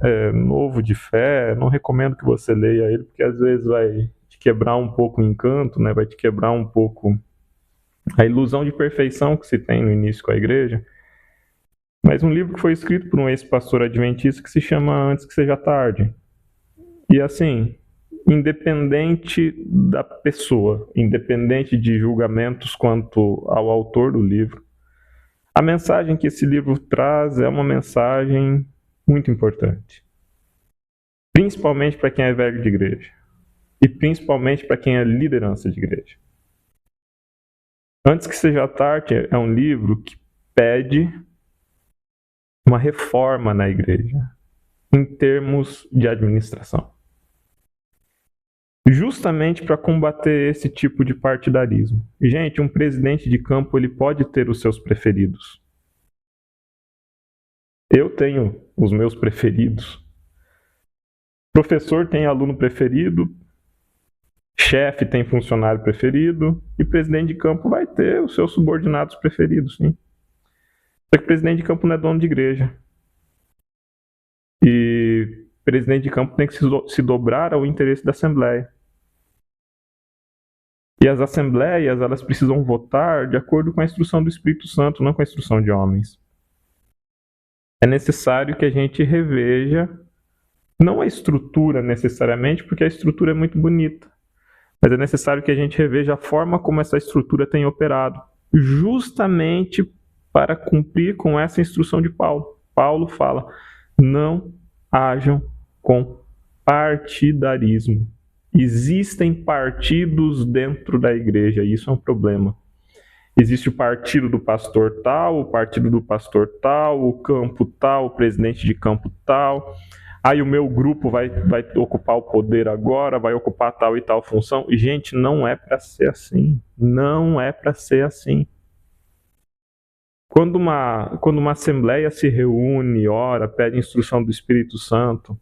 é novo de fé, não recomendo que você leia ele, porque às vezes vai te quebrar um pouco o encanto, né? Vai te quebrar um pouco a ilusão de perfeição que se tem no início com a igreja. Mas um livro que foi escrito por um ex-pastor adventista que se chama Antes que Seja Tarde. E assim, independente da pessoa, independente de julgamentos quanto ao autor do livro, a mensagem que esse livro traz é uma mensagem muito importante. Principalmente para quem é velho de igreja. E principalmente para quem é liderança de igreja. Antes que Seja Tarde é um livro que pede uma reforma na igreja, em termos de administração. Justamente para combater esse tipo de partidarismo. Gente, um presidente de campo ele pode ter os seus preferidos. Eu tenho os meus preferidos. Professor tem aluno preferido, chefe tem funcionário preferido, e presidente de campo vai ter os seus subordinados preferidos, sim. Só que presidente de campo não é dono de igreja. E presidente de campo tem que se dobrar ao interesse da Assembleia. E as assembleias, elas precisam votar de acordo com a instrução do Espírito Santo, não com a instrução de homens. É necessário que a gente reveja, não a estrutura necessariamente, porque a estrutura é muito bonita, mas é necessário que a gente reveja a forma como essa estrutura tem operado, justamente para cumprir com essa instrução de Paulo. Paulo fala, não hajam com partidarismo. Existem partidos dentro da igreja, e isso é um problema. Existe o partido do pastor tal, o partido do pastor tal, o campo tal, o presidente de campo tal. Aí o meu grupo vai ocupar o poder agora, vai ocupar tal e tal função. E, gente, não é para ser assim. Não é para ser assim. Quando uma assembleia se reúne, ora, pede instrução do Espírito Santo,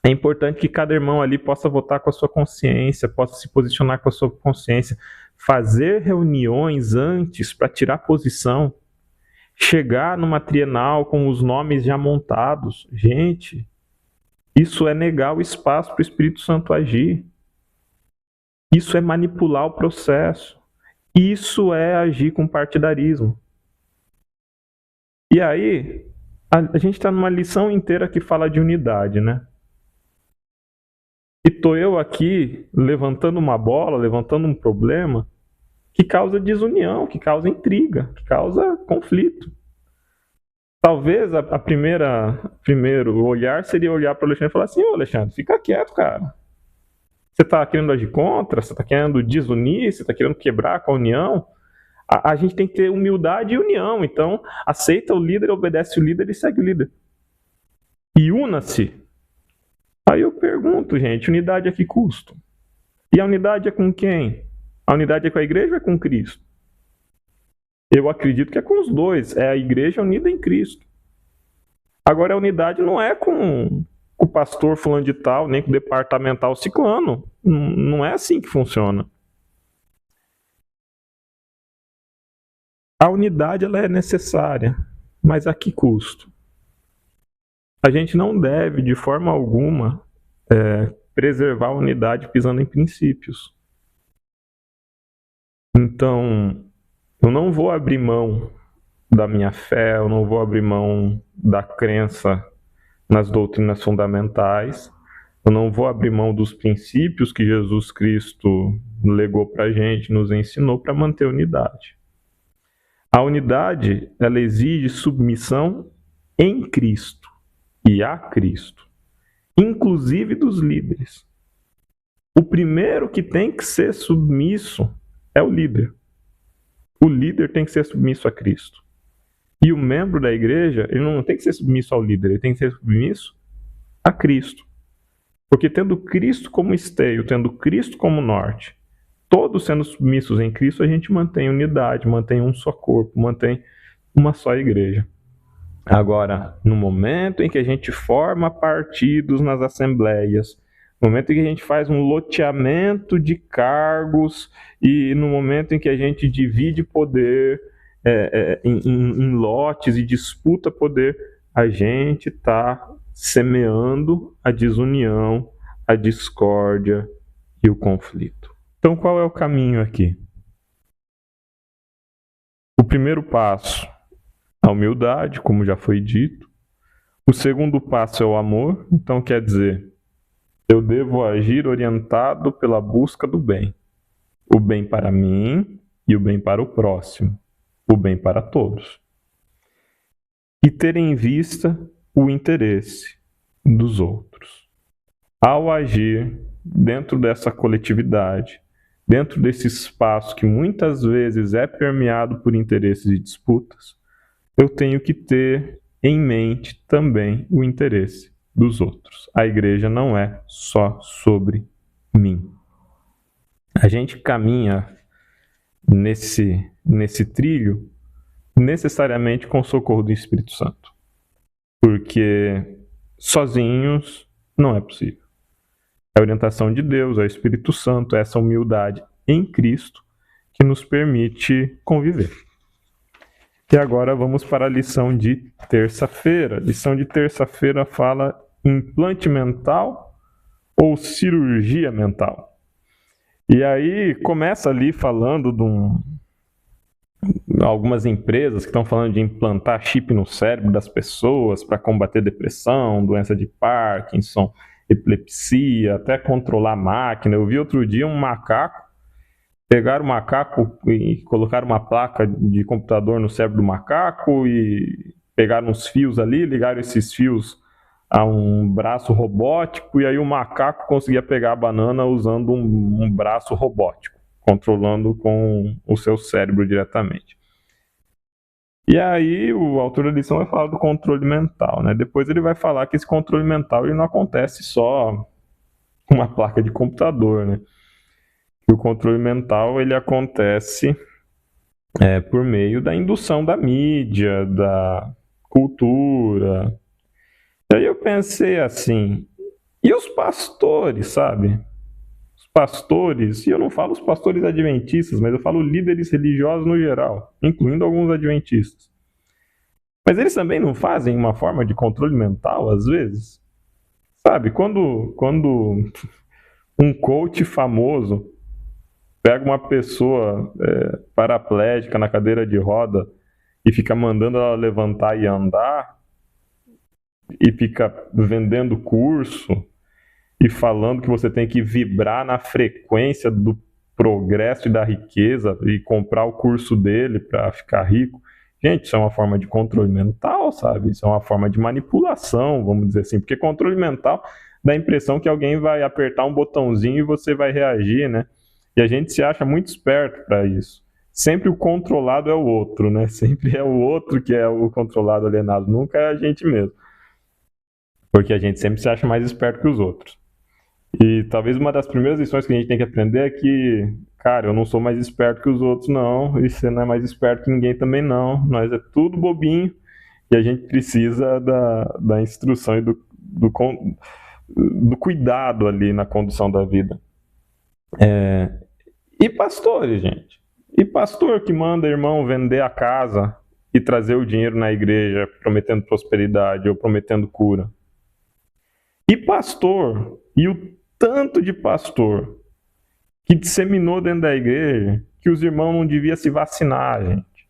é importante que cada irmão ali possa votar com a sua consciência, possa se posicionar com a sua consciência, fazer reuniões antes para tirar posição, chegar numa trienal com os nomes já montados. Gente, isso é negar o espaço para o Espírito Santo agir. Isso é manipular o processo. Isso é agir com partidarismo. E aí, a gente está numa lição inteira que fala de unidade, né? E estou eu aqui levantando uma bola, levantando um problema que causa desunião, que causa intriga, que causa conflito. Talvez primeiro olhar seria olhar para o Alexandre e falar assim: ô Alexandre, fica quieto, cara. Você está querendo agir contra, você está querendo desunir, você está querendo quebrar com a união. A gente tem que ter humildade e união. Então, aceita o líder, obedece o líder e segue o líder. E una-se. Aí eu pergunto, gente, unidade a que custo? E a unidade é com quem? A unidade é com a igreja ou é com Cristo? Eu acredito que é com os dois. É a igreja unida em Cristo. Agora, a unidade não é com o pastor fulano de tal, nem com o departamental ciclano. Não é assim que funciona. A unidade ela é necessária, mas a que custo? A gente não deve, de forma alguma, preservar a unidade pisando em princípios. Então, eu não vou abrir mão da minha fé, eu não vou abrir mão da crença nas doutrinas fundamentais, eu não vou abrir mão dos princípios que Jesus Cristo legou para a gente, nos ensinou para manter a unidade. A unidade, ela exige submissão em Cristo e a Cristo, inclusive dos líderes. O primeiro que tem que ser submisso é o líder. O líder tem que ser submisso a Cristo. E o membro da igreja, ele não tem que ser submisso ao líder, ele tem que ser submisso a Cristo. Porque tendo Cristo como esteio, tendo Cristo como norte, todos sendo submissos em Cristo, a gente mantém unidade, mantém um só corpo, mantém uma só igreja. Agora, no momento em que a gente forma partidos nas assembleias, no momento em que a gente faz um loteamento de cargos e no momento em que a gente divide poder em lotes e disputa poder, a gente está semeando a desunião, a discórdia e o conflito. Então, qual é o caminho aqui? O primeiro passo, a humildade, como já foi dito. O segundo passo é o amor. Então, quer dizer, eu devo agir orientado pela busca do bem. O bem para mim e o bem para o próximo. O bem para todos. E ter em vista o interesse dos outros. Ao agir dentro dessa coletividade, dentro desse espaço que muitas vezes é permeado por interesses e disputas, eu tenho que ter em mente também o interesse dos outros. A igreja não é só sobre mim. A gente caminha nesse trilho necessariamente com o socorro do Espírito Santo. Porque sozinhos não é possível. É a orientação de Deus, é o Espírito Santo, é essa humildade em Cristo que nos permite conviver. E agora vamos para a lição de terça-feira. A lição de terça-feira fala implante mental ou cirurgia mental. E aí começa ali falando de algumas empresas que estão falando de implantar chip no cérebro das pessoas para combater depressão, doença de Parkinson, epilepsia, até controlar a máquina. Eu vi outro dia um macaco, pegaram o macaco e colocaram uma placa de computador no cérebro do macaco e pegaram uns fios ali, ligaram esses fios a um braço robótico e aí o macaco conseguia pegar a banana usando um braço robótico, controlando com o seu cérebro diretamente. E aí o autor da lição vai falar do controle mental, né? Depois ele vai falar que esse controle mental ele não acontece só com uma placa de computador, né? Que o controle mental ele acontece por meio da indução da mídia, da cultura. E aí eu pensei assim, e os pastores, sabe? Os pastores, e eu não falo os pastores adventistas, mas eu falo líderes religiosos no geral, incluindo alguns adventistas. Mas eles também não fazem uma forma de controle mental, às vezes? Sabe, quando um coach famoso pega uma pessoa paraplégica na cadeira de roda e fica mandando ela levantar e andar, e fica vendendo curso e falando que você tem que vibrar na frequência do progresso e da riqueza e comprar o curso dele para ficar rico. Gente, isso é uma forma de controle mental, sabe? Isso é uma forma de manipulação, vamos dizer assim, porque controle mental dá a impressão que alguém vai apertar um botãozinho e você vai reagir, né? E a gente se acha muito esperto para isso. Sempre o controlado é o outro, né? Sempre é o outro que é o controlado alienado, nunca é a gente mesmo. Porque a gente sempre se acha mais esperto que os outros. E talvez uma das primeiras lições que a gente tem que aprender é que, cara, eu não sou mais esperto que os outros, não, e você não é mais esperto que ninguém também, não. Nós é tudo bobinho e a gente precisa da instrução e do cuidado ali na condução da vida. E pastores, gente? E pastor que manda irmão vender a casa e trazer o dinheiro na igreja, prometendo prosperidade ou prometendo cura? E pastor, e o tanto de pastor que disseminou dentro da igreja que os irmãos não deviam se vacinar, gente.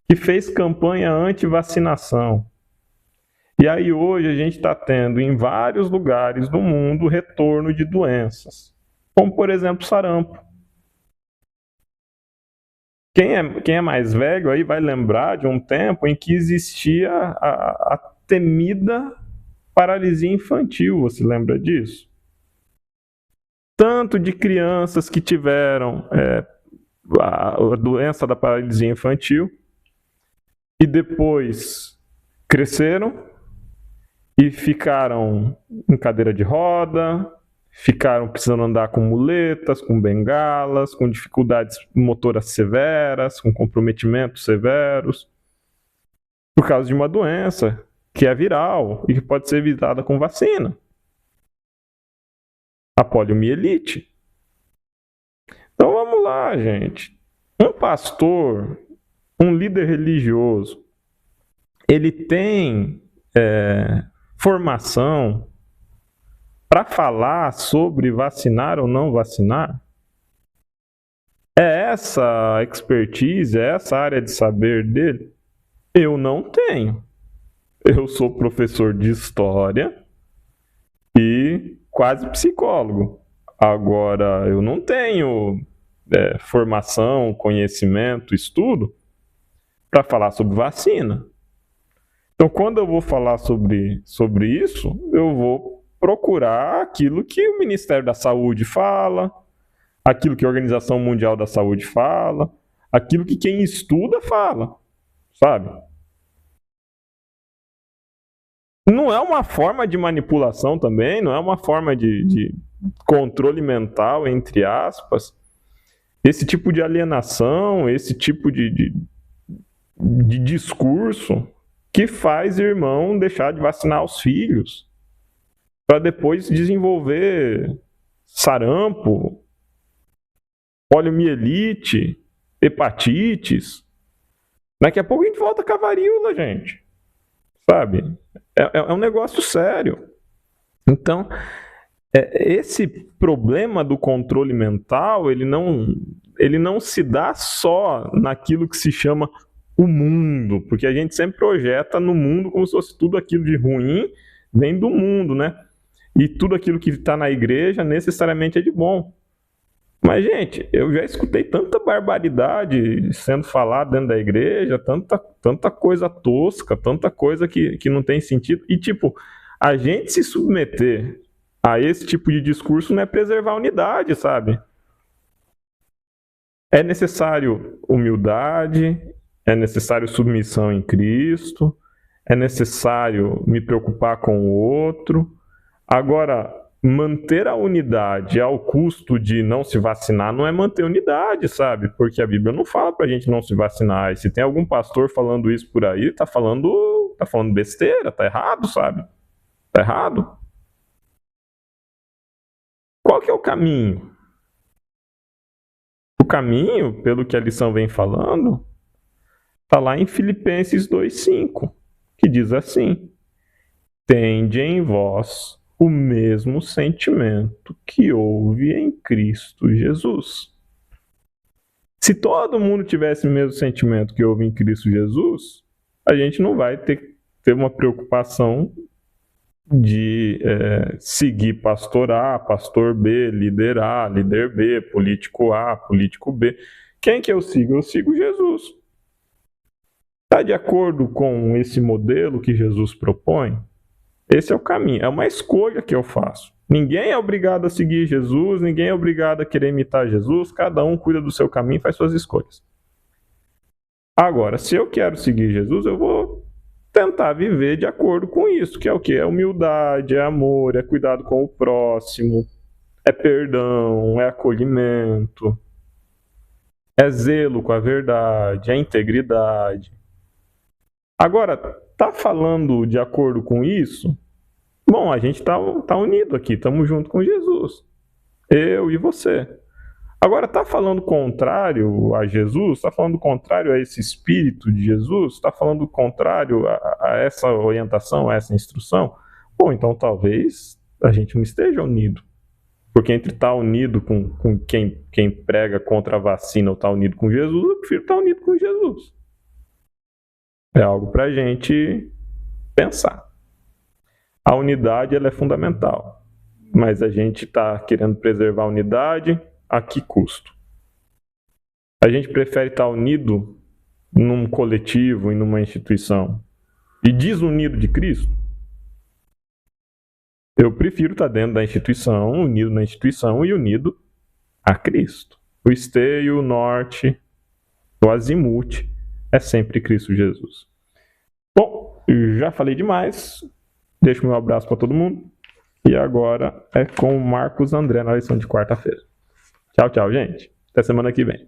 Que fez campanha anti-vacinação. E aí hoje a gente está tendo em vários lugares do mundo retorno de doenças. Como, por exemplo, sarampo. Quem é mais velho aí vai lembrar de um tempo em que existia a temida paralisia infantil, você lembra disso? Tanto de crianças que tiveram a doença da paralisia infantil e depois cresceram e ficaram em cadeira de roda, ficaram precisando andar com muletas, com bengalas, com dificuldades motoras severas, com comprometimentos severos, por causa de uma doença que é viral e que pode ser evitada com vacina. A poliomielite. Então vamos lá, gente. Um pastor, um líder religioso, ele tem formação para falar sobre vacinar ou não vacinar? É essa a expertise, é essa área de saber dele? Eu não tenho. Eu sou professor de história e quase psicólogo. Agora, eu não tenho formação, conhecimento, estudo para falar sobre vacina. Então, quando eu vou falar sobre isso, eu vou procurar aquilo que o Ministério da Saúde fala, aquilo que a Organização Mundial da Saúde fala, aquilo que quem estuda fala, sabe? Não é uma forma de manipulação também, não é uma forma de controle mental, entre aspas. Esse tipo de alienação, esse tipo de discurso que faz irmão deixar de vacinar os filhos para depois desenvolver sarampo, poliomielite, hepatites. Daqui a pouco a gente volta com a varíola, gente. Sabe? É um negócio sério. Então, esse problema do controle mental, ele não se dá só naquilo que se chama o mundo, porque a gente sempre projeta no mundo como se fosse tudo aquilo de ruim vem do mundo, né? E tudo aquilo que está na igreja necessariamente é de bom. Mas, gente, eu já escutei tanta barbaridade sendo falada dentro da igreja, tanta coisa tosca, tanta coisa que não tem sentido. E, tipo, a gente se submeter a esse tipo de discurso não é preservar a unidade, sabe? É necessário humildade, é necessário submissão em Cristo, é necessário me preocupar com o outro. Agora, manter a unidade ao custo de não se vacinar não é manter a unidade, sabe? Porque a Bíblia não fala pra gente não se vacinar. E se tem algum pastor falando isso por aí, tá falando besteira, tá errado, sabe? Tá errado. Qual que é o caminho? O caminho, pelo que a lição vem falando, tá lá em Filipenses 2:5. que diz assim: tende em vós o mesmo sentimento que houve em Cristo Jesus. Se todo mundo tivesse o mesmo sentimento que houve em Cristo Jesus, a gente não vai ter uma preocupação de seguir pastor A, pastor B, líder A, líder B, político A, político B. Quem que eu sigo? Eu sigo Jesus. Está de acordo com esse modelo que Jesus propõe? Esse é o caminho, é uma escolha que eu faço. Ninguém é obrigado a seguir Jesus, ninguém é obrigado a querer imitar Jesus, cada um cuida do seu caminho e faz suas escolhas. Agora, se eu quero seguir Jesus, eu vou tentar viver de acordo com isso, que é o quê? É humildade, é amor, é cuidado com o próximo, é perdão, é acolhimento, é zelo com a verdade, é integridade. Agora, tá falando de acordo com isso? Bom, a gente tá unido aqui, estamos junto com Jesus. Eu e você. Agora, tá falando contrário a Jesus? Tá falando contrário a esse espírito de Jesus? Tá falando contrário a essa orientação, a essa instrução? Bom, então talvez a gente não esteja unido. Porque entre estar unido com quem prega contra a vacina ou estar unido com Jesus, eu prefiro estar unido com Jesus. É algo para a gente pensar. A unidade ela é fundamental, mas a gente está querendo preservar a unidade a que custo? A gente prefere estar unido num coletivo e numa instituição e desunido de Cristo? Eu prefiro estar dentro da instituição, unido na instituição e unido a Cristo. O esteio, o norte, o azimuth é sempre Cristo Jesus. Bom, já falei demais. Deixo meu abraço para todo mundo. E agora é com o Marcos André na lição de quarta-feira. Tchau, tchau, gente. Até semana que vem.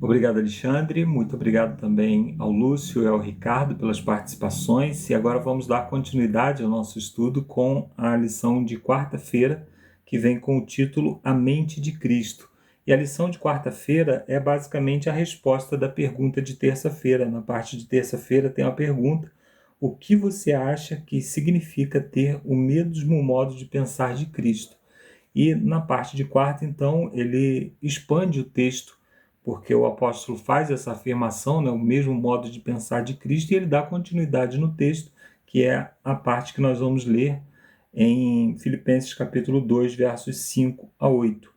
Obrigado, Alexandre. Muito obrigado também ao Lúcio e ao Ricardo pelas participações. E agora vamos dar continuidade ao nosso estudo com a lição de quarta-feira, que vem com o título A Mente de Cristo. E a lição de quarta-feira é basicamente a resposta da pergunta de terça-feira. Na parte de terça-feira tem uma pergunta: o que você acha que significa ter o mesmo modo de pensar de Cristo? E na parte de quarta, então, ele expande o texto, porque o apóstolo faz essa afirmação, né, o mesmo modo de pensar de Cristo, e ele dá continuidade no texto, que é a parte que nós vamos ler em Filipenses capítulo 2, versos 5 a 8.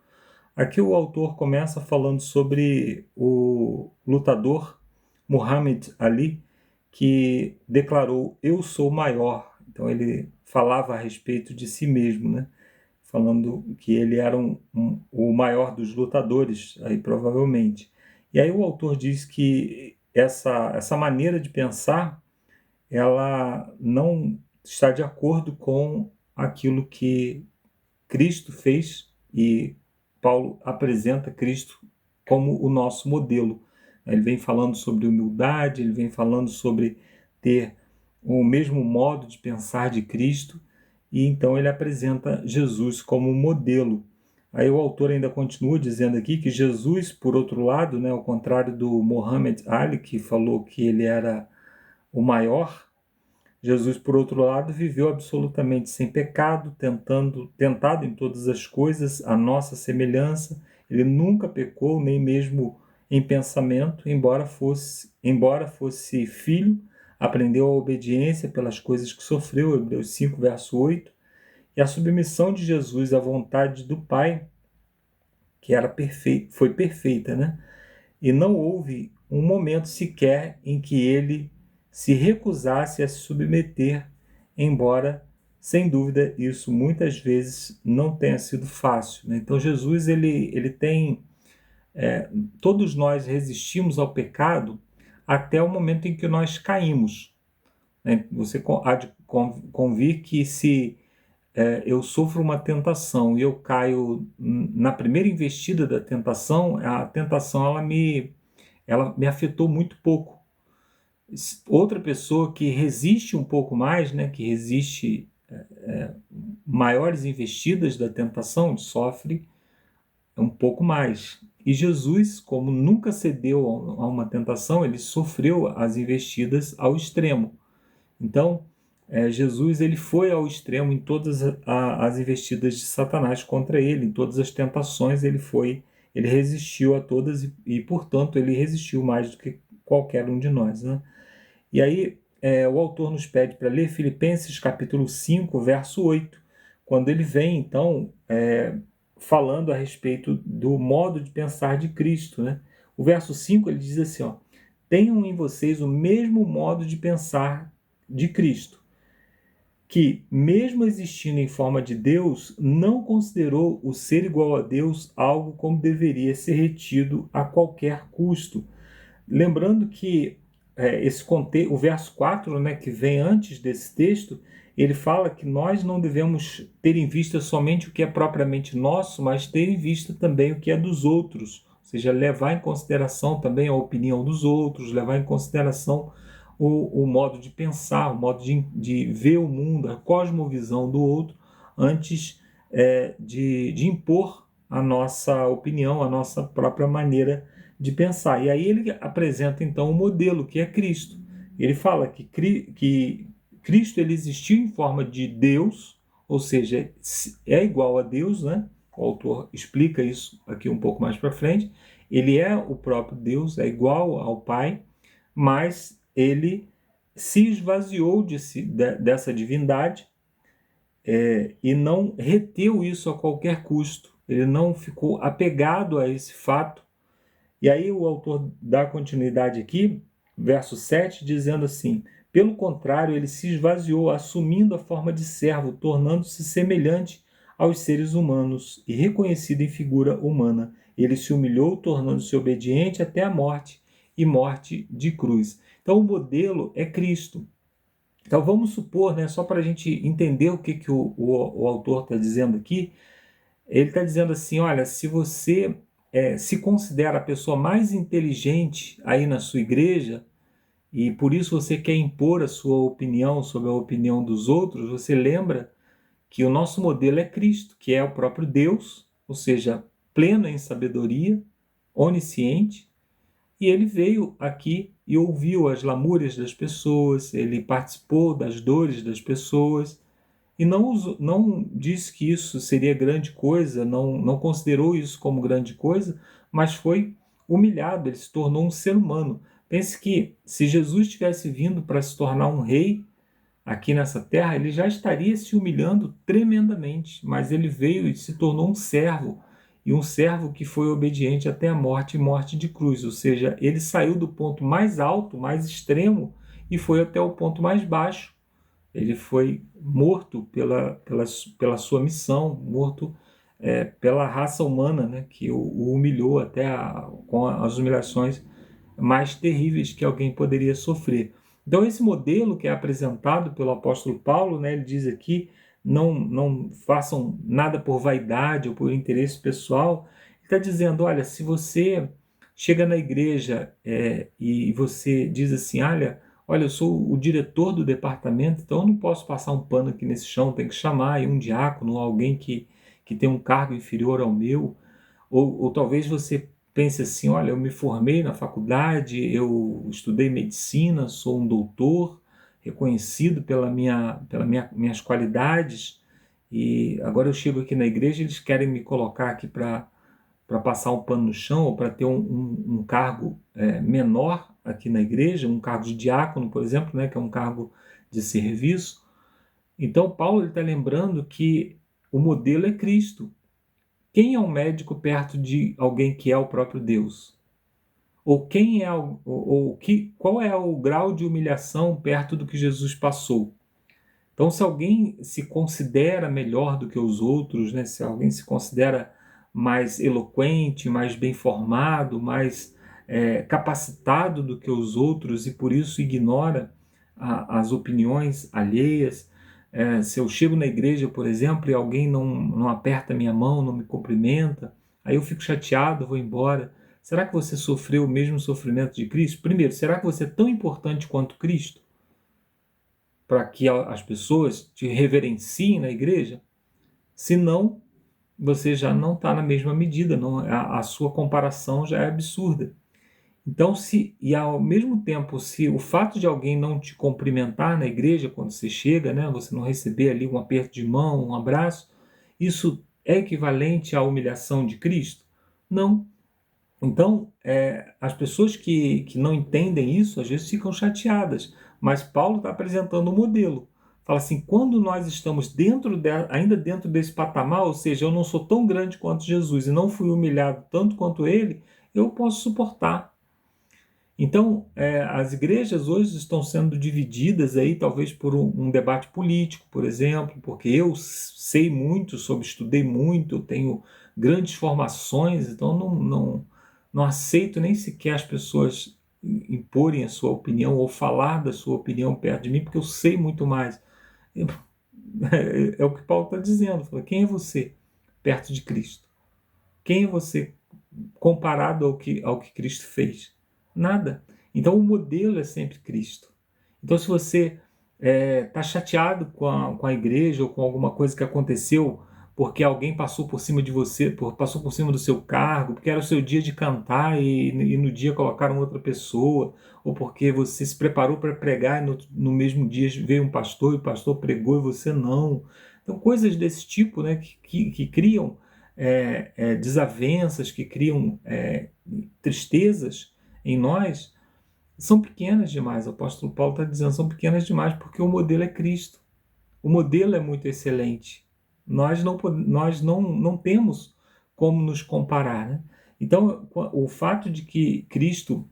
Aqui o autor começa falando sobre o lutador Muhammad Ali, que declarou: eu sou maior. Então ele falava a respeito de si mesmo, né? Falando que ele era o maior dos lutadores, aí provavelmente. E aí o autor diz que essa maneira de pensar, ela não está de acordo com aquilo que Cristo fez, e Paulo apresenta Cristo como o nosso modelo. Ele vem falando sobre humildade, ele vem falando sobre ter o mesmo modo de pensar de Cristo, e então ele apresenta Jesus como modelo. Aí o autor ainda continua dizendo aqui que Jesus, por outro lado, né, ao contrário do Muhammad Ali, que falou que ele era o maior, Jesus, por outro lado, viveu absolutamente sem pecado, tentado em todas as coisas, à nossa semelhança. Ele nunca pecou, nem mesmo em pensamento, embora fosse filho, aprendeu a obediência pelas coisas que sofreu, Hebreus 5, verso 8, e a submissão de Jesus à vontade do Pai, que foi perfeita, né? E não houve um momento sequer em que ele se recusasse a se submeter, embora, sem dúvida, isso muitas vezes não tenha sido fácil, né? Então Jesus ele tem... todos nós resistimos ao pecado até o momento em que nós caímos, né? Você há de convir que se eu sofro uma tentação e eu caio na primeira investida da tentação, a tentação ela me afetou muito pouco. Outra pessoa que resiste um pouco mais, né, que resiste maiores investidas da tentação, sofre um pouco mais. E Jesus, como nunca cedeu a uma tentação, ele sofreu as investidas ao extremo. Então, Jesus ele foi ao extremo em todas as investidas de Satanás contra ele, em todas as tentações ele resistiu a todas e portanto, ele resistiu mais do que qualquer um de nós, né? E aí, o autor nos pede para ler Filipenses capítulo 5, verso 8, quando ele vem, então, falando a respeito do modo de pensar de Cristo, né? O verso 5, ele diz assim, ó, tenham em vocês o mesmo modo de pensar de Cristo, que, mesmo existindo em forma de Deus, não considerou o ser igual a Deus algo como deveria ser retido a qualquer custo. Lembrando que o verso 4, né, que vem antes desse texto, ele fala que nós não devemos ter em vista somente o que é propriamente nosso, mas ter em vista também o que é dos outros. Ou seja, levar em consideração também a opinião dos outros, levar em consideração o modo de pensar, o modo de ver o mundo, a cosmovisão do outro, antes de impor a nossa opinião, a nossa própria maneira de pensar. E aí ele apresenta então um modelo, que é Cristo. Ele fala que Cristo ele existiu em forma de Deus, ou seja, é igual a Deus, né? O autor explica isso aqui um pouco mais para frente. Ele é o próprio Deus, é igual ao Pai, mas ele se esvaziou dessa divindade e não reteu isso a qualquer custo. Ele não ficou apegado a esse fato. E aí o autor dá continuidade aqui, verso 7, dizendo assim, pelo contrário, ele se esvaziou, assumindo a forma de servo, tornando-se semelhante aos seres humanos e reconhecido em figura humana. Ele se humilhou, tornando-se obediente até a morte e morte de cruz. Então o modelo é Cristo. Então vamos supor, né, só para a gente entender o que o autor está dizendo aqui, ele está dizendo assim, olha, se você se considera a pessoa mais inteligente aí na sua igreja, e por isso você quer impor a sua opinião sobre a opinião dos outros, você lembra que o nosso modelo é Cristo, que é o próprio Deus, ou seja, pleno em sabedoria, onisciente, e ele veio aqui e ouviu as lamúrias das pessoas, ele participou das dores das pessoas, e não disse que isso seria grande coisa, não considerou isso como grande coisa, mas foi humilhado, ele se tornou um ser humano. Pense que se Jesus tivesse vindo para se tornar um rei aqui nessa terra, ele já estaria se humilhando tremendamente, mas ele veio e se tornou um servo, e um servo que foi obediente até a morte e morte de cruz, ou seja, ele saiu do ponto mais alto, mais extremo, e foi até o ponto mais baixo. Ele foi morto pela sua missão, morto pela raça humana, né, que o humilhou com as humilhações mais terríveis que alguém poderia sofrer. Então esse modelo que é apresentado pelo apóstolo Paulo, né, ele diz aqui, não façam nada por vaidade ou por interesse pessoal. Ele está dizendo, olha, se você chega na igreja e você diz assim, olha, eu sou o diretor do departamento, então eu não posso passar um pano aqui nesse chão, tem que chamar aí um diácono, alguém que tem um cargo inferior ao meu, ou talvez você pense assim, olha, eu me formei na faculdade, eu estudei medicina, sou um doutor, reconhecido pelas minhas qualidades, e agora eu chego aqui na igreja e eles querem me colocar aqui para passar um pano no chão, ou para ter um cargo menor aqui na igreja, um cargo de diácono, por exemplo, né, que é um cargo de serviço. Então Paulo está lembrando que o modelo é Cristo. Quem é um médico perto de alguém que é o próprio Deus? Ou qual é o grau de humilhação perto do que Jesus passou? Então, se alguém se considera melhor do que os outros, né? Se alguém se considera mais eloquente, mais bem formado, mais capacitado do que os outros e por isso ignora as opiniões alheias, se eu chego na igreja, por exemplo, e alguém não aperta minha mão, não me cumprimenta, aí eu fico chateado, vou embora. Será que você sofreu o mesmo sofrimento de Cristo? Primeiro, será que você é tão importante quanto Cristo para que as pessoas te reverenciem na igreja? Se não, você já não está na mesma medida, não, a sua comparação já é absurda. Então, e ao mesmo tempo, se o fato de alguém não te cumprimentar na igreja quando você chega, né, você não receber ali um aperto de mão, um abraço, isso é equivalente à humilhação de Cristo? Não. Então, as pessoas que não entendem isso, às vezes ficam chateadas, mas Paulo está apresentando um modelo. Fala assim, quando nós estamos ainda dentro desse patamar, ou seja, eu não sou tão grande quanto Jesus e não fui humilhado tanto quanto ele, eu posso suportar. Então, as igrejas hoje estão sendo divididas aí, talvez por um debate político, por exemplo, porque eu sei muito estudei muito, tenho grandes formações, então não aceito nem sequer as pessoas imporem a sua opinião ou falar da sua opinião perto de mim, porque eu sei muito mais. É o que Paulo está dizendo. Fala, quem é você perto de Cristo? Quem é você comparado ao que Cristo fez? Nada. Então o modelo é sempre Cristo. Então se você está chateado com a igreja ou com alguma coisa que aconteceu porque alguém passou por cima de você, passou por cima do seu cargo, porque era o seu dia de cantar e no dia colocaram outra pessoa, ou porque você se preparou para pregar e no mesmo dia veio um pastor e o pastor pregou e você não. Então coisas desse tipo, né, que criam desavenças, que criam tristezas em nós, são pequenas demais. O apóstolo Paulo está dizendo, são pequenas demais porque o modelo é Cristo. O modelo é muito excelente. Nós não temos como nos comparar, né? Então, o fato de que Cristo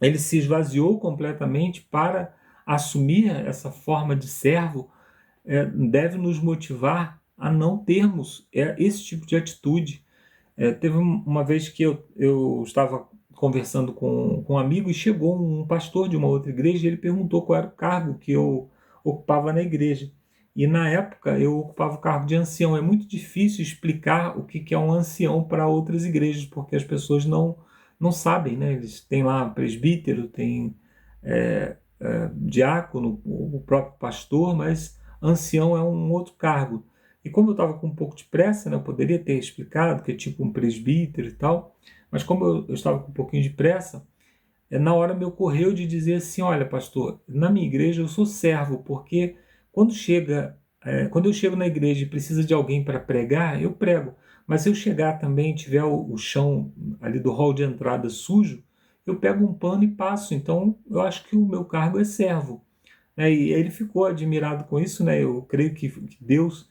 ele se esvaziou completamente para assumir essa forma de servo deve nos motivar a não termos esse tipo de atitude. Teve uma vez que eu estava conversando com um amigo e chegou um pastor de uma outra igreja e ele perguntou qual era o cargo que eu ocupava na igreja. E na época eu ocupava o cargo de ancião. É muito difícil explicar o que é um ancião para outras igrejas, porque as pessoas não sabem, né? Eles têm lá presbítero, tem diácono, o próprio pastor, mas ancião é um outro cargo. E como eu estava com um pouco de pressa, né, eu poderia ter explicado que é tipo um presbítero e tal, mas como eu estava com um pouquinho de pressa, na hora me ocorreu de dizer assim, olha pastor, na minha igreja eu sou servo, porque quando eu chego na igreja e precisa de alguém para pregar, eu prego. Mas se eu chegar também e tiver o chão ali do hall de entrada sujo, eu pego um pano e passo. Então eu acho que o meu cargo é servo. E ele ficou admirado com isso, né? Eu creio que Deus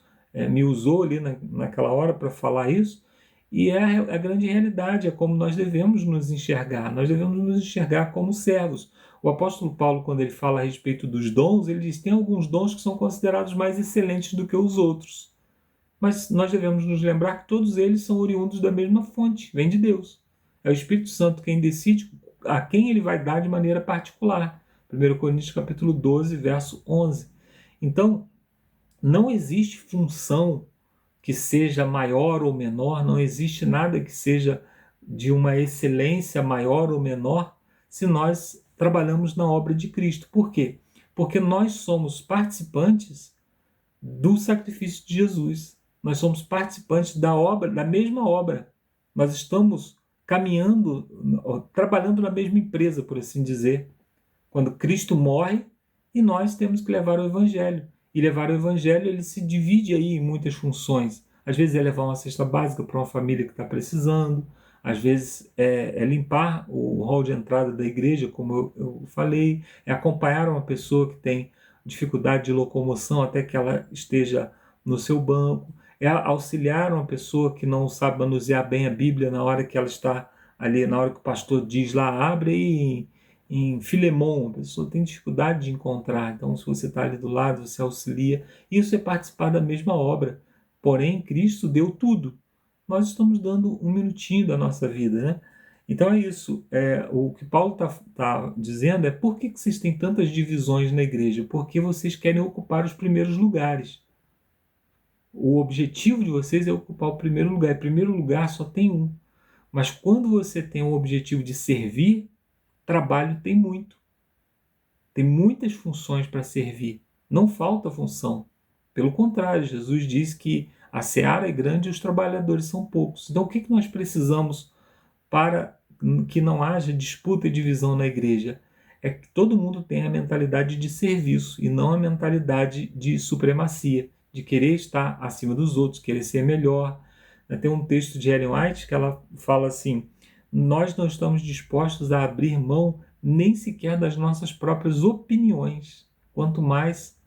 me usou ali naquela hora para falar isso, e é a grande realidade, é como nós devemos nos enxergar. Nós devemos nos enxergar como servos. O apóstolo Paulo, quando ele fala a respeito dos dons, ele diz que tem alguns dons que são considerados mais excelentes do que os outros. Mas nós devemos nos lembrar que todos eles são oriundos da mesma fonte, vem de Deus. É o Espírito Santo quem decide a quem ele vai dar de maneira particular. 1 Coríntios capítulo 12, verso 11. Então, não existe função que seja maior ou menor, não existe nada que seja de uma excelência maior ou menor se nós trabalhamos na obra de Cristo. Por quê? Porque nós somos participantes do sacrifício de Jesus. Nós somos participantes da obra, da mesma obra. Nós estamos caminhando, trabalhando na mesma empresa, por assim dizer. Quando Cristo morre, e nós temos que levar o Evangelho. E levar o Evangelho, ele se divide aí em muitas funções. Às vezes é levar uma cesta básica para uma família que está precisando, às vezes é limpar o hall de entrada da igreja, como eu falei, é acompanhar uma pessoa que tem dificuldade de locomoção até que ela esteja no seu banco, é auxiliar uma pessoa que não sabe manusear bem a Bíblia na hora que ela está ali, na hora que o pastor diz lá, abre aí em Filemon, a pessoa tem dificuldade de encontrar, então se você está ali do lado, você auxilia, isso é participar da mesma obra, porém Cristo deu tudo, nós estamos dando um minutinho da nossa vida, né? Então é isso, o que Paulo tá dizendo é por que vocês têm tantas divisões na igreja? Porque vocês querem ocupar os primeiros lugares. O objetivo de vocês é ocupar o primeiro lugar, e primeiro lugar só tem um, mas quando você tem o objetivo de servir, trabalho tem muito. Tem muitas funções para servir. Não falta função. Pelo contrário, Jesus diz que A seara é grande e os trabalhadores são poucos. Então, o que nós precisamos para que não haja disputa e divisão na igreja? É que todo mundo tenha a mentalidade de serviço e não a mentalidade de supremacia, de querer estar acima dos outros, querer ser melhor. Tem um texto de Ellen White que ela fala assim: nós não estamos dispostos a abrir mão nem sequer das nossas próprias opiniões, quanto mais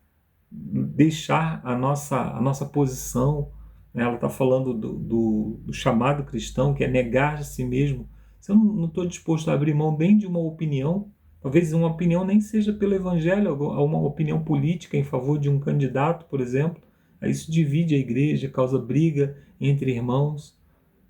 deixar a nossa posição. Ela está falando do chamado cristão, que é negar a si mesmo. Se eu não estou disposto a abrir mão nem de uma opinião, talvez uma opinião nem seja pelo evangelho, uma opinião política em favor de um candidato, por exemplo, aí isso divide a igreja, causa briga entre irmãos.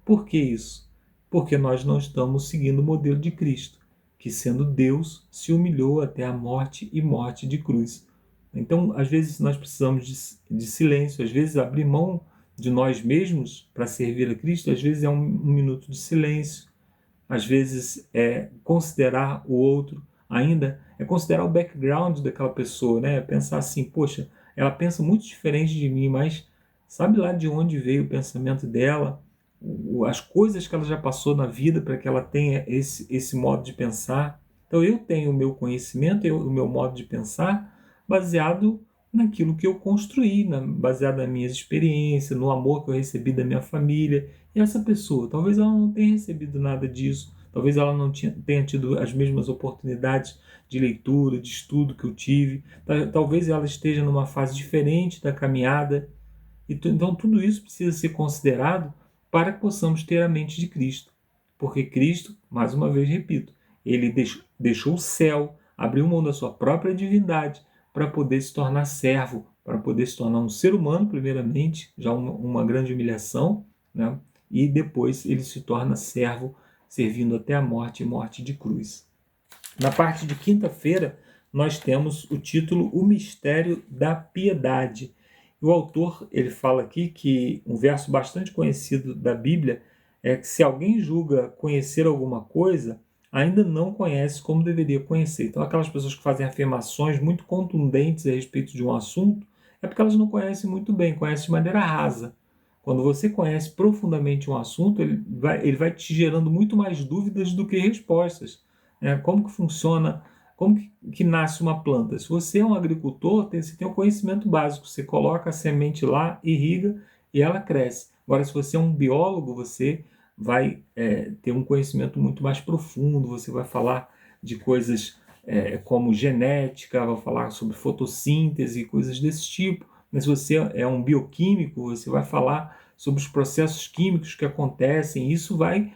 Por que isso? Porque nós não estamos seguindo o modelo de Cristo, que sendo Deus, se humilhou até a morte e morte de cruz. Então, às vezes nós precisamos de silêncio, às vezes abrir mão de nós mesmos para servir a Cristo, às vezes é um minuto de silêncio, às vezes é considerar o outro, ainda é considerar o background daquela pessoa, né? Pensar assim, poxa, ela pensa muito diferente de mim, mas sabe lá de onde veio o pensamento dela, as coisas que ela já passou na vida para que ela tenha esse modo de pensar. Então eu tenho o meu conhecimento, o meu modo de pensar, baseado naquilo que eu construí, baseado nas minhas experiências, no amor que eu recebi da minha família. E essa pessoa, talvez ela não tenha recebido nada disso, talvez ela não tenha tido as mesmas oportunidades de leitura, de estudo que eu tive, talvez ela esteja numa fase diferente da caminhada. Então tudo isso precisa ser considerado para que possamos ter a mente de Cristo. Porque Cristo, mais uma vez repito, ele deixou o céu, abriu mão da sua própria divindade para poder se tornar servo, para poder se tornar um ser humano, primeiramente, já uma grande humilhação, né? E depois ele se torna servo, servindo até a morte e morte de cruz. Na parte de quinta-feira, nós temos o título O Mistério da Piedade. O autor ele fala aqui que um verso bastante conhecido da Bíblia é que se alguém julga conhecer alguma coisa, ainda não conhece como deveria conhecer. Então, aquelas pessoas que fazem afirmações muito contundentes a respeito de um assunto, é porque elas não conhecem muito bem, conhecem de maneira rasa. Quando você conhece profundamente um assunto, ele vai te gerando muito mais dúvidas do que respostas. Como que funciona, como que nasce uma planta? Se você é um agricultor, você tem um conhecimento básico, você coloca a semente lá, irriga e ela cresce. Agora, se você é um biólogo, você vai ter um conhecimento muito mais profundo, você vai falar de coisas como genética, vai falar sobre fotossíntese, coisas desse tipo. Mas se você é um bioquímico, você vai falar sobre os processos químicos que acontecem, isso vai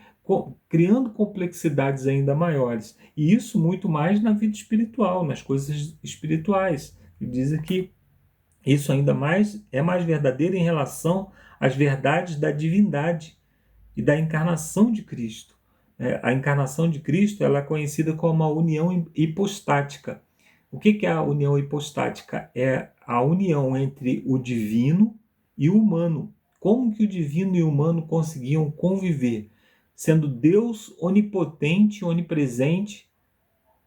criando complexidades ainda maiores. E isso muito mais na vida espiritual, nas coisas espirituais. Ele diz que isso ainda mais é mais verdadeiro em relação às verdades da divindade e da encarnação de Cristo. A encarnação de Cristo ela é conhecida como a união hipostática. O que é a união hipostática? É a união entre o divino e o humano. Como que o divino e o humano conseguiam conviver? Sendo Deus onipotente, onipresente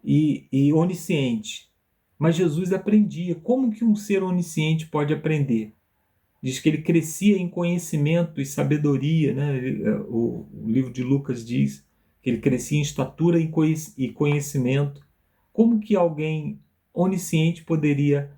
e onisciente. Mas Jesus aprendia. Como que um ser onisciente pode aprender? Diz que ele crescia em conhecimento e sabedoria, né? O livro de Lucas diz que ele crescia em estatura e conhecimento. Como que alguém onisciente poderia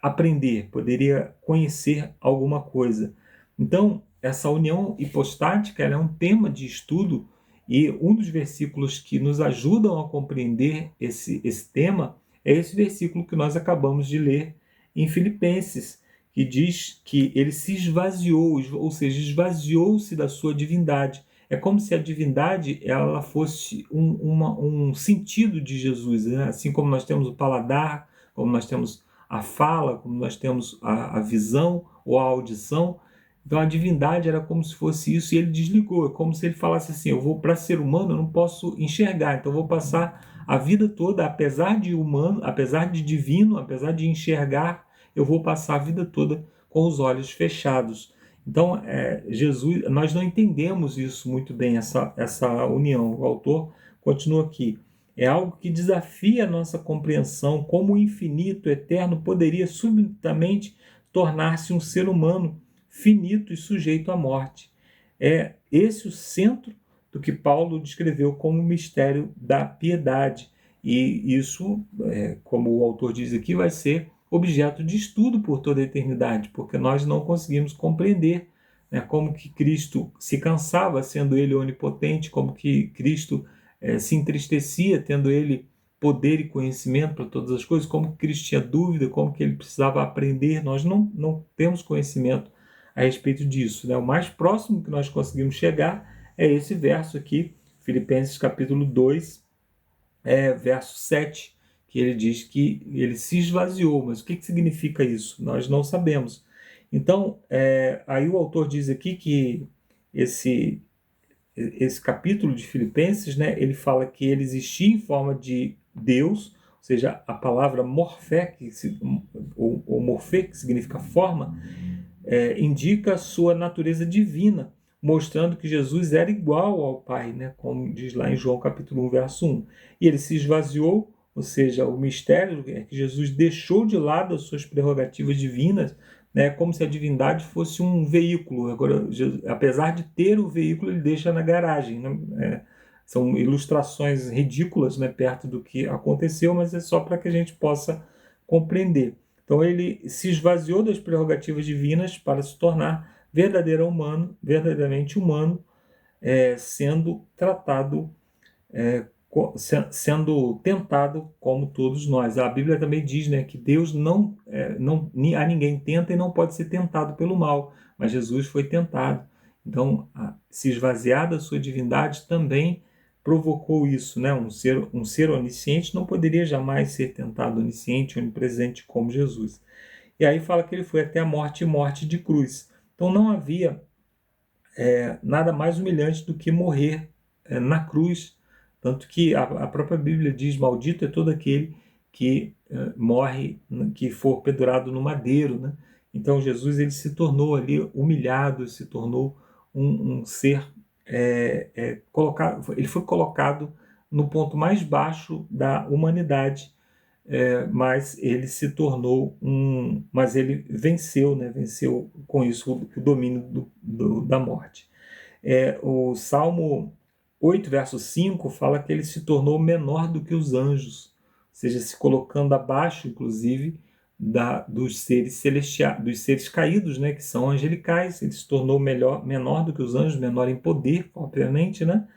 aprender, poderia conhecer alguma coisa? Então, essa união hipostática ela é um tema de estudo e um dos versículos que nos ajudam a compreender esse tema é esse versículo que nós acabamos de ler em Filipenses, que diz que ele se esvaziou, ou seja, esvaziou-se da sua divindade. É como se a divindade ela fosse um sentido de Jesus, né? Assim como nós temos o paladar, como nós temos a fala, como nós temos a visão ou a audição. Então a divindade era como se fosse isso e ele desligou. É como se ele falasse assim, eu vou para ser humano, eu não posso enxergar, então eu vou passar a vida toda, apesar de humano, apesar de divino, apesar de enxergar, eu vou passar a vida toda com os olhos fechados. Então, Jesus, nós não entendemos isso muito bem, essa união. O autor continua aqui. É algo que desafia a nossa compreensão, como o infinito, eterno, poderia subitamente tornar-se um ser humano, finito e sujeito à morte. É esse o centro do que Paulo descreveu como o mistério da piedade. E isso, como o autor diz aqui, vai ser objeto de estudo por toda a eternidade, porque nós não conseguimos compreender, né, como que Cristo se cansava, sendo ele onipotente, como que Cristo se entristecia, tendo ele poder e conhecimento para todas as coisas, como que Cristo tinha dúvida, como que ele precisava aprender. Nós não temos conhecimento a respeito disso, né? O mais próximo que nós conseguimos chegar é esse verso aqui, Filipenses capítulo 2, verso 7, que ele diz que ele se esvaziou. Mas o que significa isso? Nós não sabemos. Então, aí o autor diz aqui que esse capítulo de Filipenses, né, ele fala que ele existia em forma de Deus, ou seja, a palavra morfé, ou morfê, que significa forma, indica a sua natureza divina, mostrando que Jesus era igual ao Pai, né? Como diz lá em João capítulo 1, verso 1. E ele se esvaziou, ou seja, o mistério é que Jesus deixou de lado as suas prerrogativas divinas, né? Como se a divindade fosse um veículo. Agora, apesar de ter o veículo, ele deixa na garagem, né? São ilustrações ridículas, né, perto do que aconteceu, mas é só para que a gente possa compreender. Então ele se esvaziou das prerrogativas divinas para se tornar verdadeiramente humano, sendo tratado, sendo tentado como todos nós. A Bíblia também diz, né, que Deus a ninguém tenta e não pode ser tentado pelo mal, mas Jesus foi tentado. Então, se esvaziar da sua divindade também provocou isso, né? Um ser onisciente não poderia jamais ser tentado onisciente, onipresente como Jesus. E aí fala que ele foi até a morte e morte de cruz. Então não havia nada mais humilhante do que morrer na cruz. Tanto que a própria Bíblia diz: maldito é todo aquele que morre, que for pendurado no madeiro, né? Então Jesus, ele se tornou ali humilhado, se tornou um ser colocado, ele foi colocado no ponto mais baixo da humanidade, mas ele se tornou mas ele venceu, né? Venceu com isso o domínio da morte. O Salmo 8, verso 5, fala que ele se tornou menor do que os anjos, ou seja, se colocando abaixo, inclusive, dos seres celestiais, dos seres caídos, né, que são angelicais. Ele se tornou menor do que os anjos, menor em poder, obviamente, né?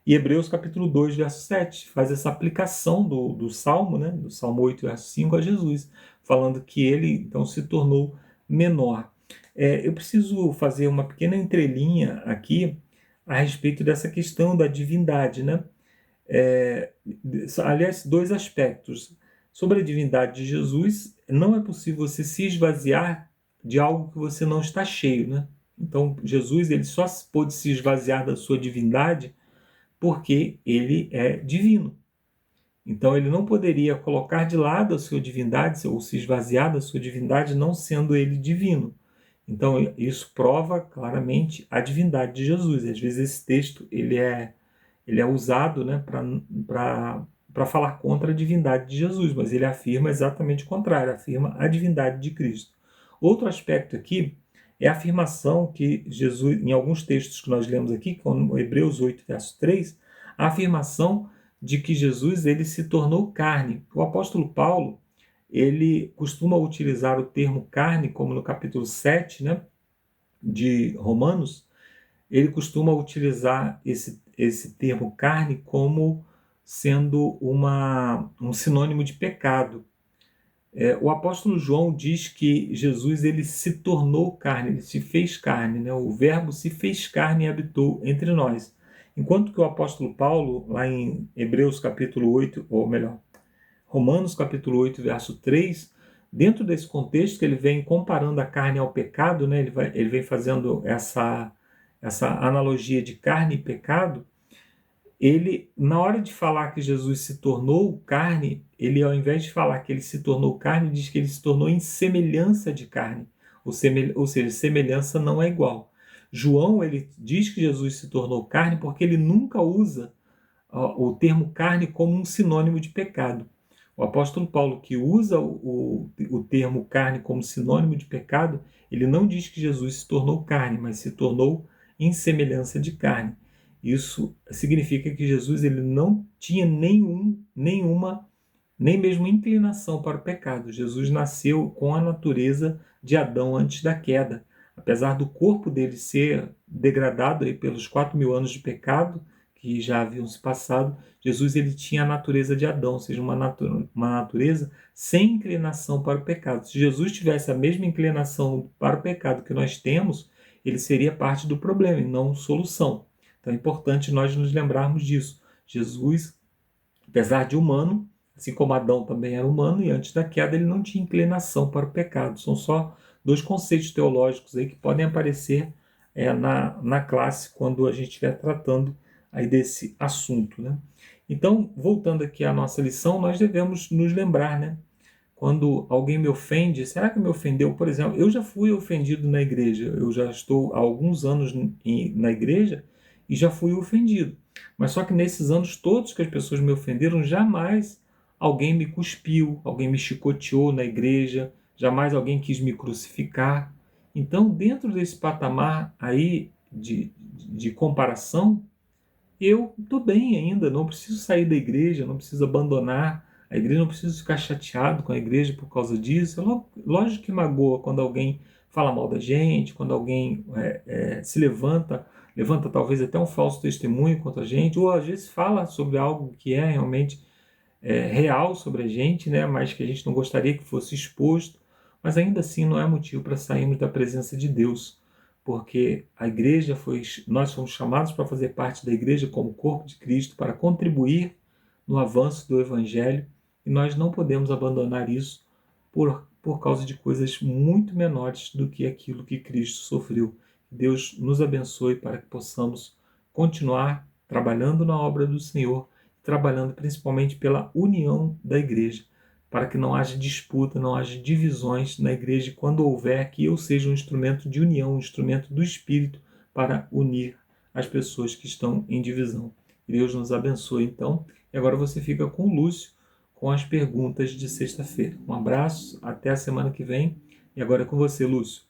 E Hebreus capítulo 2, verso 7, faz essa aplicação do Salmo, né, do Salmo 8, verso 5 a Jesus, falando que ele, então, se tornou menor. Eu preciso fazer uma pequena entrelinha aqui a respeito dessa questão da divindade, né? Aliás, dois aspectos. Sobre a divindade de Jesus, não é possível você se esvaziar de algo que você não está cheio, né? Então, Jesus, ele só pôde se esvaziar da sua divindade porque ele é divino. Então ele não poderia colocar de lado a sua divindade ou se esvaziar da sua divindade não sendo ele divino. Então isso prova claramente a divindade de Jesus. Às vezes esse texto ele é usado, né, para falar contra a divindade de Jesus, mas ele afirma exatamente o contrário, afirma a divindade de Cristo. Outro aspecto aqui é a afirmação que Jesus, em alguns textos que nós lemos aqui, como Hebreus 8, verso 3, a afirmação de que Jesus, ele se tornou carne. O apóstolo Paulo, ele costuma utilizar o termo carne, como no capítulo 7, né, de Romanos, ele costuma utilizar esse termo carne como sendo um sinônimo de pecado. O apóstolo João diz que Jesus, ele se tornou carne, ele se fez carne, né? O verbo se fez carne e habitou entre nós. Enquanto que o apóstolo Paulo, lá em Hebreus capítulo 8, ou melhor, Romanos capítulo 8, verso 3, dentro desse contexto que ele vem comparando a carne ao pecado, né? Ele vem fazendo essa analogia de carne e pecado. Ele, na hora de falar que Jesus se tornou carne, ele, ao invés de falar que ele se tornou carne, diz que ele se tornou em semelhança de carne. Ou seja, semelhança não é igual. João, ele diz que Jesus se tornou carne porque ele nunca usa o termo carne como um sinônimo de pecado. O apóstolo Paulo, que usa o termo carne como sinônimo de pecado, ele não diz que Jesus se tornou carne, mas se tornou em semelhança de carne. Isso significa que Jesus ele não tinha nenhuma, nem mesmo inclinação para o pecado. Jesus nasceu com a natureza de Adão antes da queda. Apesar do corpo dele ser degradado aí pelos 4.000 anos de pecado que já haviam se passado, Jesus ele tinha a natureza de Adão, ou seja, uma natureza sem inclinação para o pecado. Se Jesus tivesse a mesma inclinação para o pecado que nós temos, ele seria parte do problema e não solução. Então é importante nós nos lembrarmos disso. Jesus, apesar de humano, assim como Adão também era humano, e antes da queda ele não tinha inclinação para o pecado. São só dois conceitos teológicos aí que podem aparecer na classe quando a gente estiver tratando aí desse assunto, né? Então, voltando aqui à nossa lição, nós devemos nos lembrar, né? Quando alguém me ofende, será que me ofendeu? Por exemplo, eu já fui ofendido na igreja, eu já estou há alguns anos na igreja e já fui ofendido. Mas só que nesses anos todos que as pessoas me ofenderam, jamais alguém me cuspiu, alguém me chicoteou na igreja, jamais alguém quis me crucificar. Então, dentro desse patamar aí de comparação, eu estou bem ainda, não preciso sair da igreja, não preciso abandonar a igreja, não preciso ficar chateado com a igreja por causa disso. Lógico que magoa quando alguém fala mal da gente, quando alguém se levanta talvez até um falso testemunho contra a gente, ou às vezes fala sobre algo que é realmente real sobre a gente, né, mas que a gente não gostaria que fosse exposto, mas ainda assim não é motivo para sairmos da presença de Deus. Porque a igreja nós fomos chamados para fazer parte da igreja como corpo de Cristo, para contribuir no avanço do Evangelho, e nós não podemos abandonar isso por causa de coisas muito menores do que aquilo que Cristo sofreu. Deus nos abençoe para que possamos continuar trabalhando na obra do Senhor, trabalhando principalmente pela união da igreja, para que não haja disputa, não haja divisões na igreja, quando houver, que eu seja um instrumento de união, um instrumento do Espírito para unir as pessoas que estão em divisão. Deus nos abençoe, então. E agora você fica com o Lúcio, com as perguntas de sexta-feira. Um abraço, até a semana que vem. E agora é com você, Lúcio.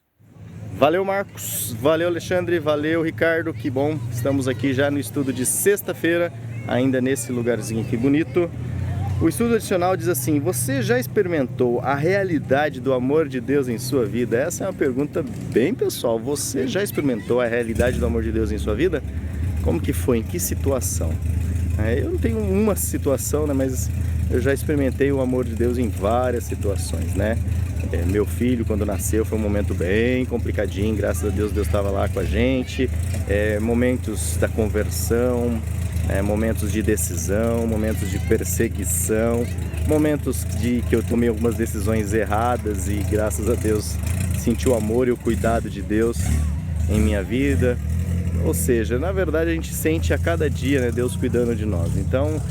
Valeu, Marcos. Valeu, Alexandre. Valeu, Ricardo. Que bom. Estamos aqui já no estudo de sexta-feira, ainda nesse lugarzinho aqui bonito. O estudo adicional diz assim: você já experimentou a realidade do amor de Deus em sua vida? Essa é uma pergunta bem pessoal. Você já experimentou a realidade do amor de Deus em sua vida? Como que foi? Em que situação? Eu não tenho uma situação, né, mas eu já experimentei o amor de Deus em várias situações, né? Meu filho, quando nasceu, foi um momento bem complicadinho. Graças a Deus, Deus estava lá com a gente. Momentos da conversão, momentos de decisão, momentos de perseguição, momentos que eu tomei algumas decisões erradas e graças a Deus senti o amor e o cuidado de Deus em minha vida. Ou seja, na verdade a gente sente a cada dia, né, Deus cuidando de nós. Então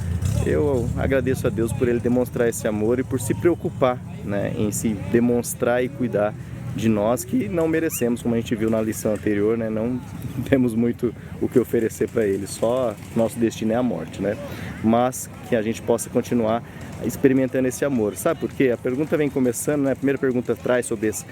eu agradeço a Deus por Ele demonstrar esse amor e por se preocupar, né, em se demonstrar e cuidar de nós que não merecemos, como a gente viu na lição anterior, né? Não temos muito o que oferecer para Ele, só nosso destino é a morte, né? Mas que a gente possa continuar experimentando esse amor. Sabe por quê? A pergunta vem começando, né? A primeira pergunta traz sobre esse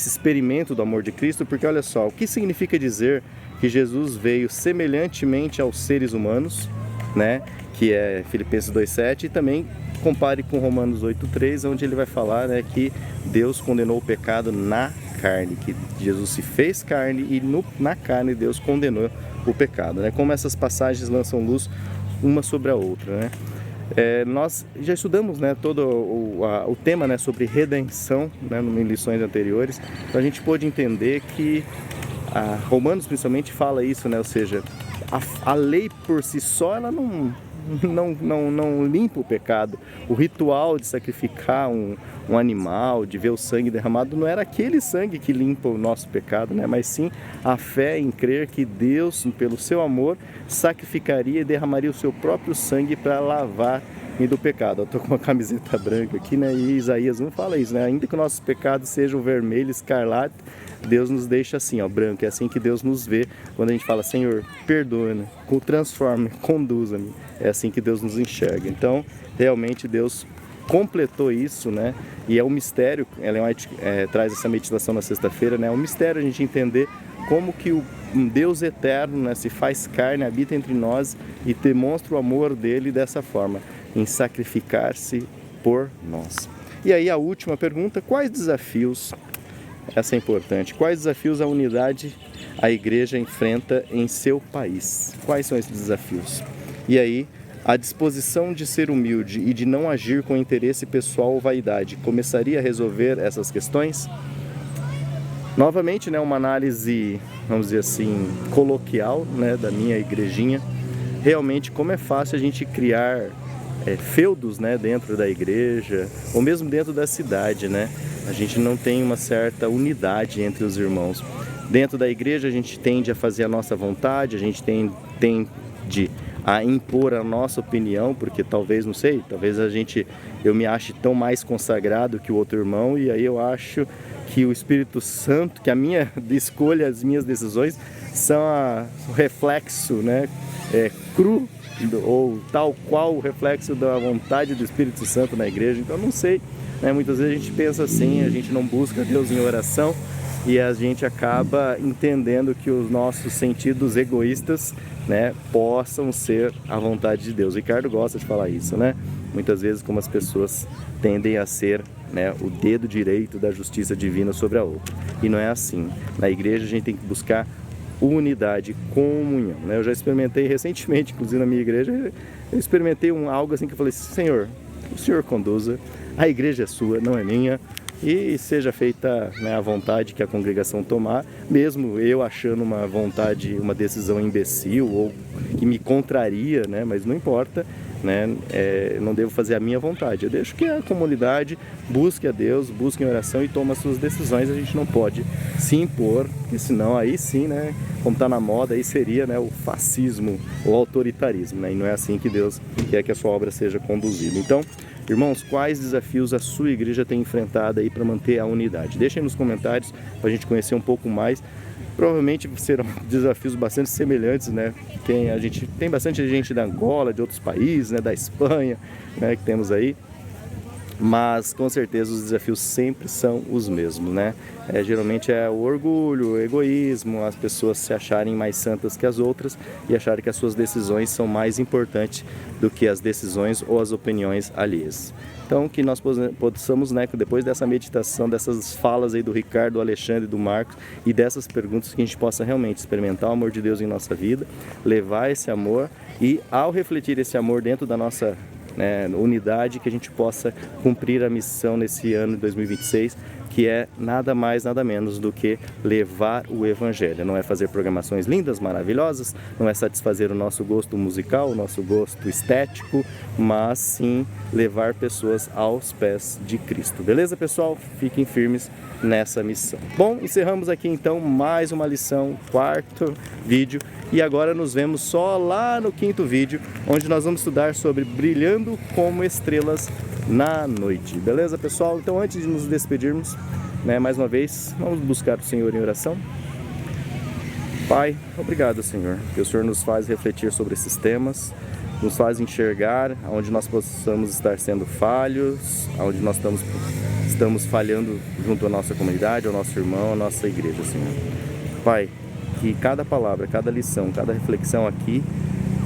experimento do amor de Cristo, porque olha só, o que significa dizer que Jesus veio semelhantemente aos seres humanos, né? Que é Filipenses 2,7, e também compare com Romanos 8,3, onde ele vai falar, né, que Deus condenou o pecado na carne, que Jesus se fez carne e na carne Deus condenou o pecado, né? Como essas passagens lançam luz uma sobre a outra, né? Nós já estudamos, né, todo o tema, né, sobre redenção, né, em lições anteriores, então a gente pôde entender que Romanos principalmente fala isso, né? Ou seja, a lei por si só ela não limpa o pecado. O ritual de sacrificar um animal, de ver o sangue derramado, não era aquele sangue que limpa o nosso pecado, né? Mas sim a fé em crer que Deus, pelo seu amor, sacrificaria e derramaria o seu próprio sangue para lavar-me do pecado. Eu estou com uma camiseta branca aqui, né? E Isaías 1 fala isso, né? Ainda que nossos pecados sejam vermelho, escarlate, Deus nos deixa assim, ó, branco. É assim que Deus nos vê quando a gente fala: Senhor, perdoa-me, transforma-me, conduza-me. É assim que Deus nos enxerga. Então, realmente Deus completou isso, né? E é um mistério, Ellen White traz essa meditação na sexta-feira, né? É um mistério a gente entender como que um Deus eterno, né, se faz carne, habita entre nós e demonstra o amor dele dessa forma, em sacrificar-se por nós. E aí a última pergunta, quais desafios, essa é importante, quais desafios a unidade, a igreja enfrenta em seu país? Quais são esses desafios? E aí, a disposição de ser humilde e de não agir com interesse pessoal ou vaidade começaria a resolver essas questões? Novamente, né, uma análise, vamos dizer assim, coloquial, né, da minha igrejinha. Realmente, como é fácil a gente criar feudos, né, dentro da igreja, ou mesmo dentro da cidade, né? A gente não tem uma certa unidade entre os irmãos. Dentro da igreja, a gente tende a fazer a nossa vontade, a gente tende a impor a nossa opinião, porque talvez, não sei, talvez eu me ache tão mais consagrado que o outro irmão, e aí eu acho que o Espírito Santo, que a minha escolha, as minhas decisões são o reflexo, né, cru, ou tal qual o reflexo da vontade do Espírito Santo na igreja. Então não sei, né, muitas vezes a gente pensa assim, a gente não busca Deus em oração e a gente acaba entendendo que os nossos sentidos egoístas, né, possam ser a vontade de Deus. O Ricardo gosta de falar isso, né? Muitas vezes como as pessoas tendem a ser, né, o dedo direito da justiça divina sobre a outra. E não é assim. Na igreja a gente tem que buscar unidade, comunhão, né? Eu já experimentei recentemente, inclusive na minha igreja, eu experimentei algo assim que eu falei, Senhor, o Senhor conduza, a igreja é sua, não é minha, e seja feita, né, a vontade que a congregação tomar, mesmo eu achando uma decisão imbecil ou que me contraria, né, mas não importa, né, não devo fazer a minha vontade, eu deixo que a comunidade busque a Deus, busque em oração e tome as suas decisões. A gente não pode se impor, porque senão aí sim, né, como está na moda, aí seria, né, o fascismo, o autoritarismo, né, e não é assim que Deus quer que a sua obra seja conduzida. Então, irmãos, quais desafios a sua igreja tem enfrentado aí para manter a unidade? Deixem nos comentários para a gente conhecer um pouco mais. Provavelmente serão desafios bastante semelhantes, né? A gente tem bastante gente da Angola, de outros países, né? Da Espanha, né? Que temos aí. Mas com certeza os desafios sempre são os mesmos, né? Geralmente é o orgulho, o egoísmo, as pessoas se acharem mais santas que as outras e acharem que as suas decisões são mais importantes do que as decisões ou as opiniões alheias. Então que nós possamos, né, depois dessa meditação, dessas falas aí do Ricardo, do Alexandre, do Marcos e dessas perguntas, que a gente possa realmente experimentar o amor de Deus em nossa vida, levar esse amor e ao refletir esse amor dentro da nossa unidade, que a gente possa cumprir a missão nesse ano de 2026, que é nada mais, nada menos do que levar o Evangelho. Não é fazer programações lindas, maravilhosas, não é satisfazer o nosso gosto musical, o nosso gosto estético, mas sim levar pessoas aos pés de Cristo. Beleza, pessoal? Fiquem firmes nessa missão. Bom, encerramos aqui então mais uma lição, 4º vídeo, e agora nos vemos só lá no 5º vídeo, onde nós vamos estudar sobre brilhando como estrelas na noite. Beleza, pessoal? Então, antes de nos despedirmos, né, mais uma vez, vamos buscar o Senhor em oração. Pai, obrigado, Senhor, que o Senhor nos faz refletir sobre esses temas, nos faz enxergar onde nós possamos estar sendo falhos, onde nós estamos falhando junto à nossa comunidade, ao nosso irmão, à nossa igreja, Senhor. Pai, que cada palavra, cada lição, cada reflexão aqui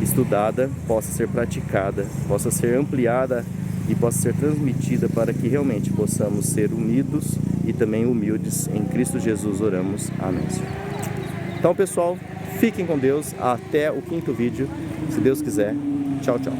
estudada possa ser praticada, possa ser ampliada e possa ser transmitida para que realmente possamos ser unidos e também humildes. Em Cristo Jesus oramos. Amém, Senhor. Então, pessoal, fiquem com Deus. Até o 5º vídeo, se Deus quiser. Tchau, tchau.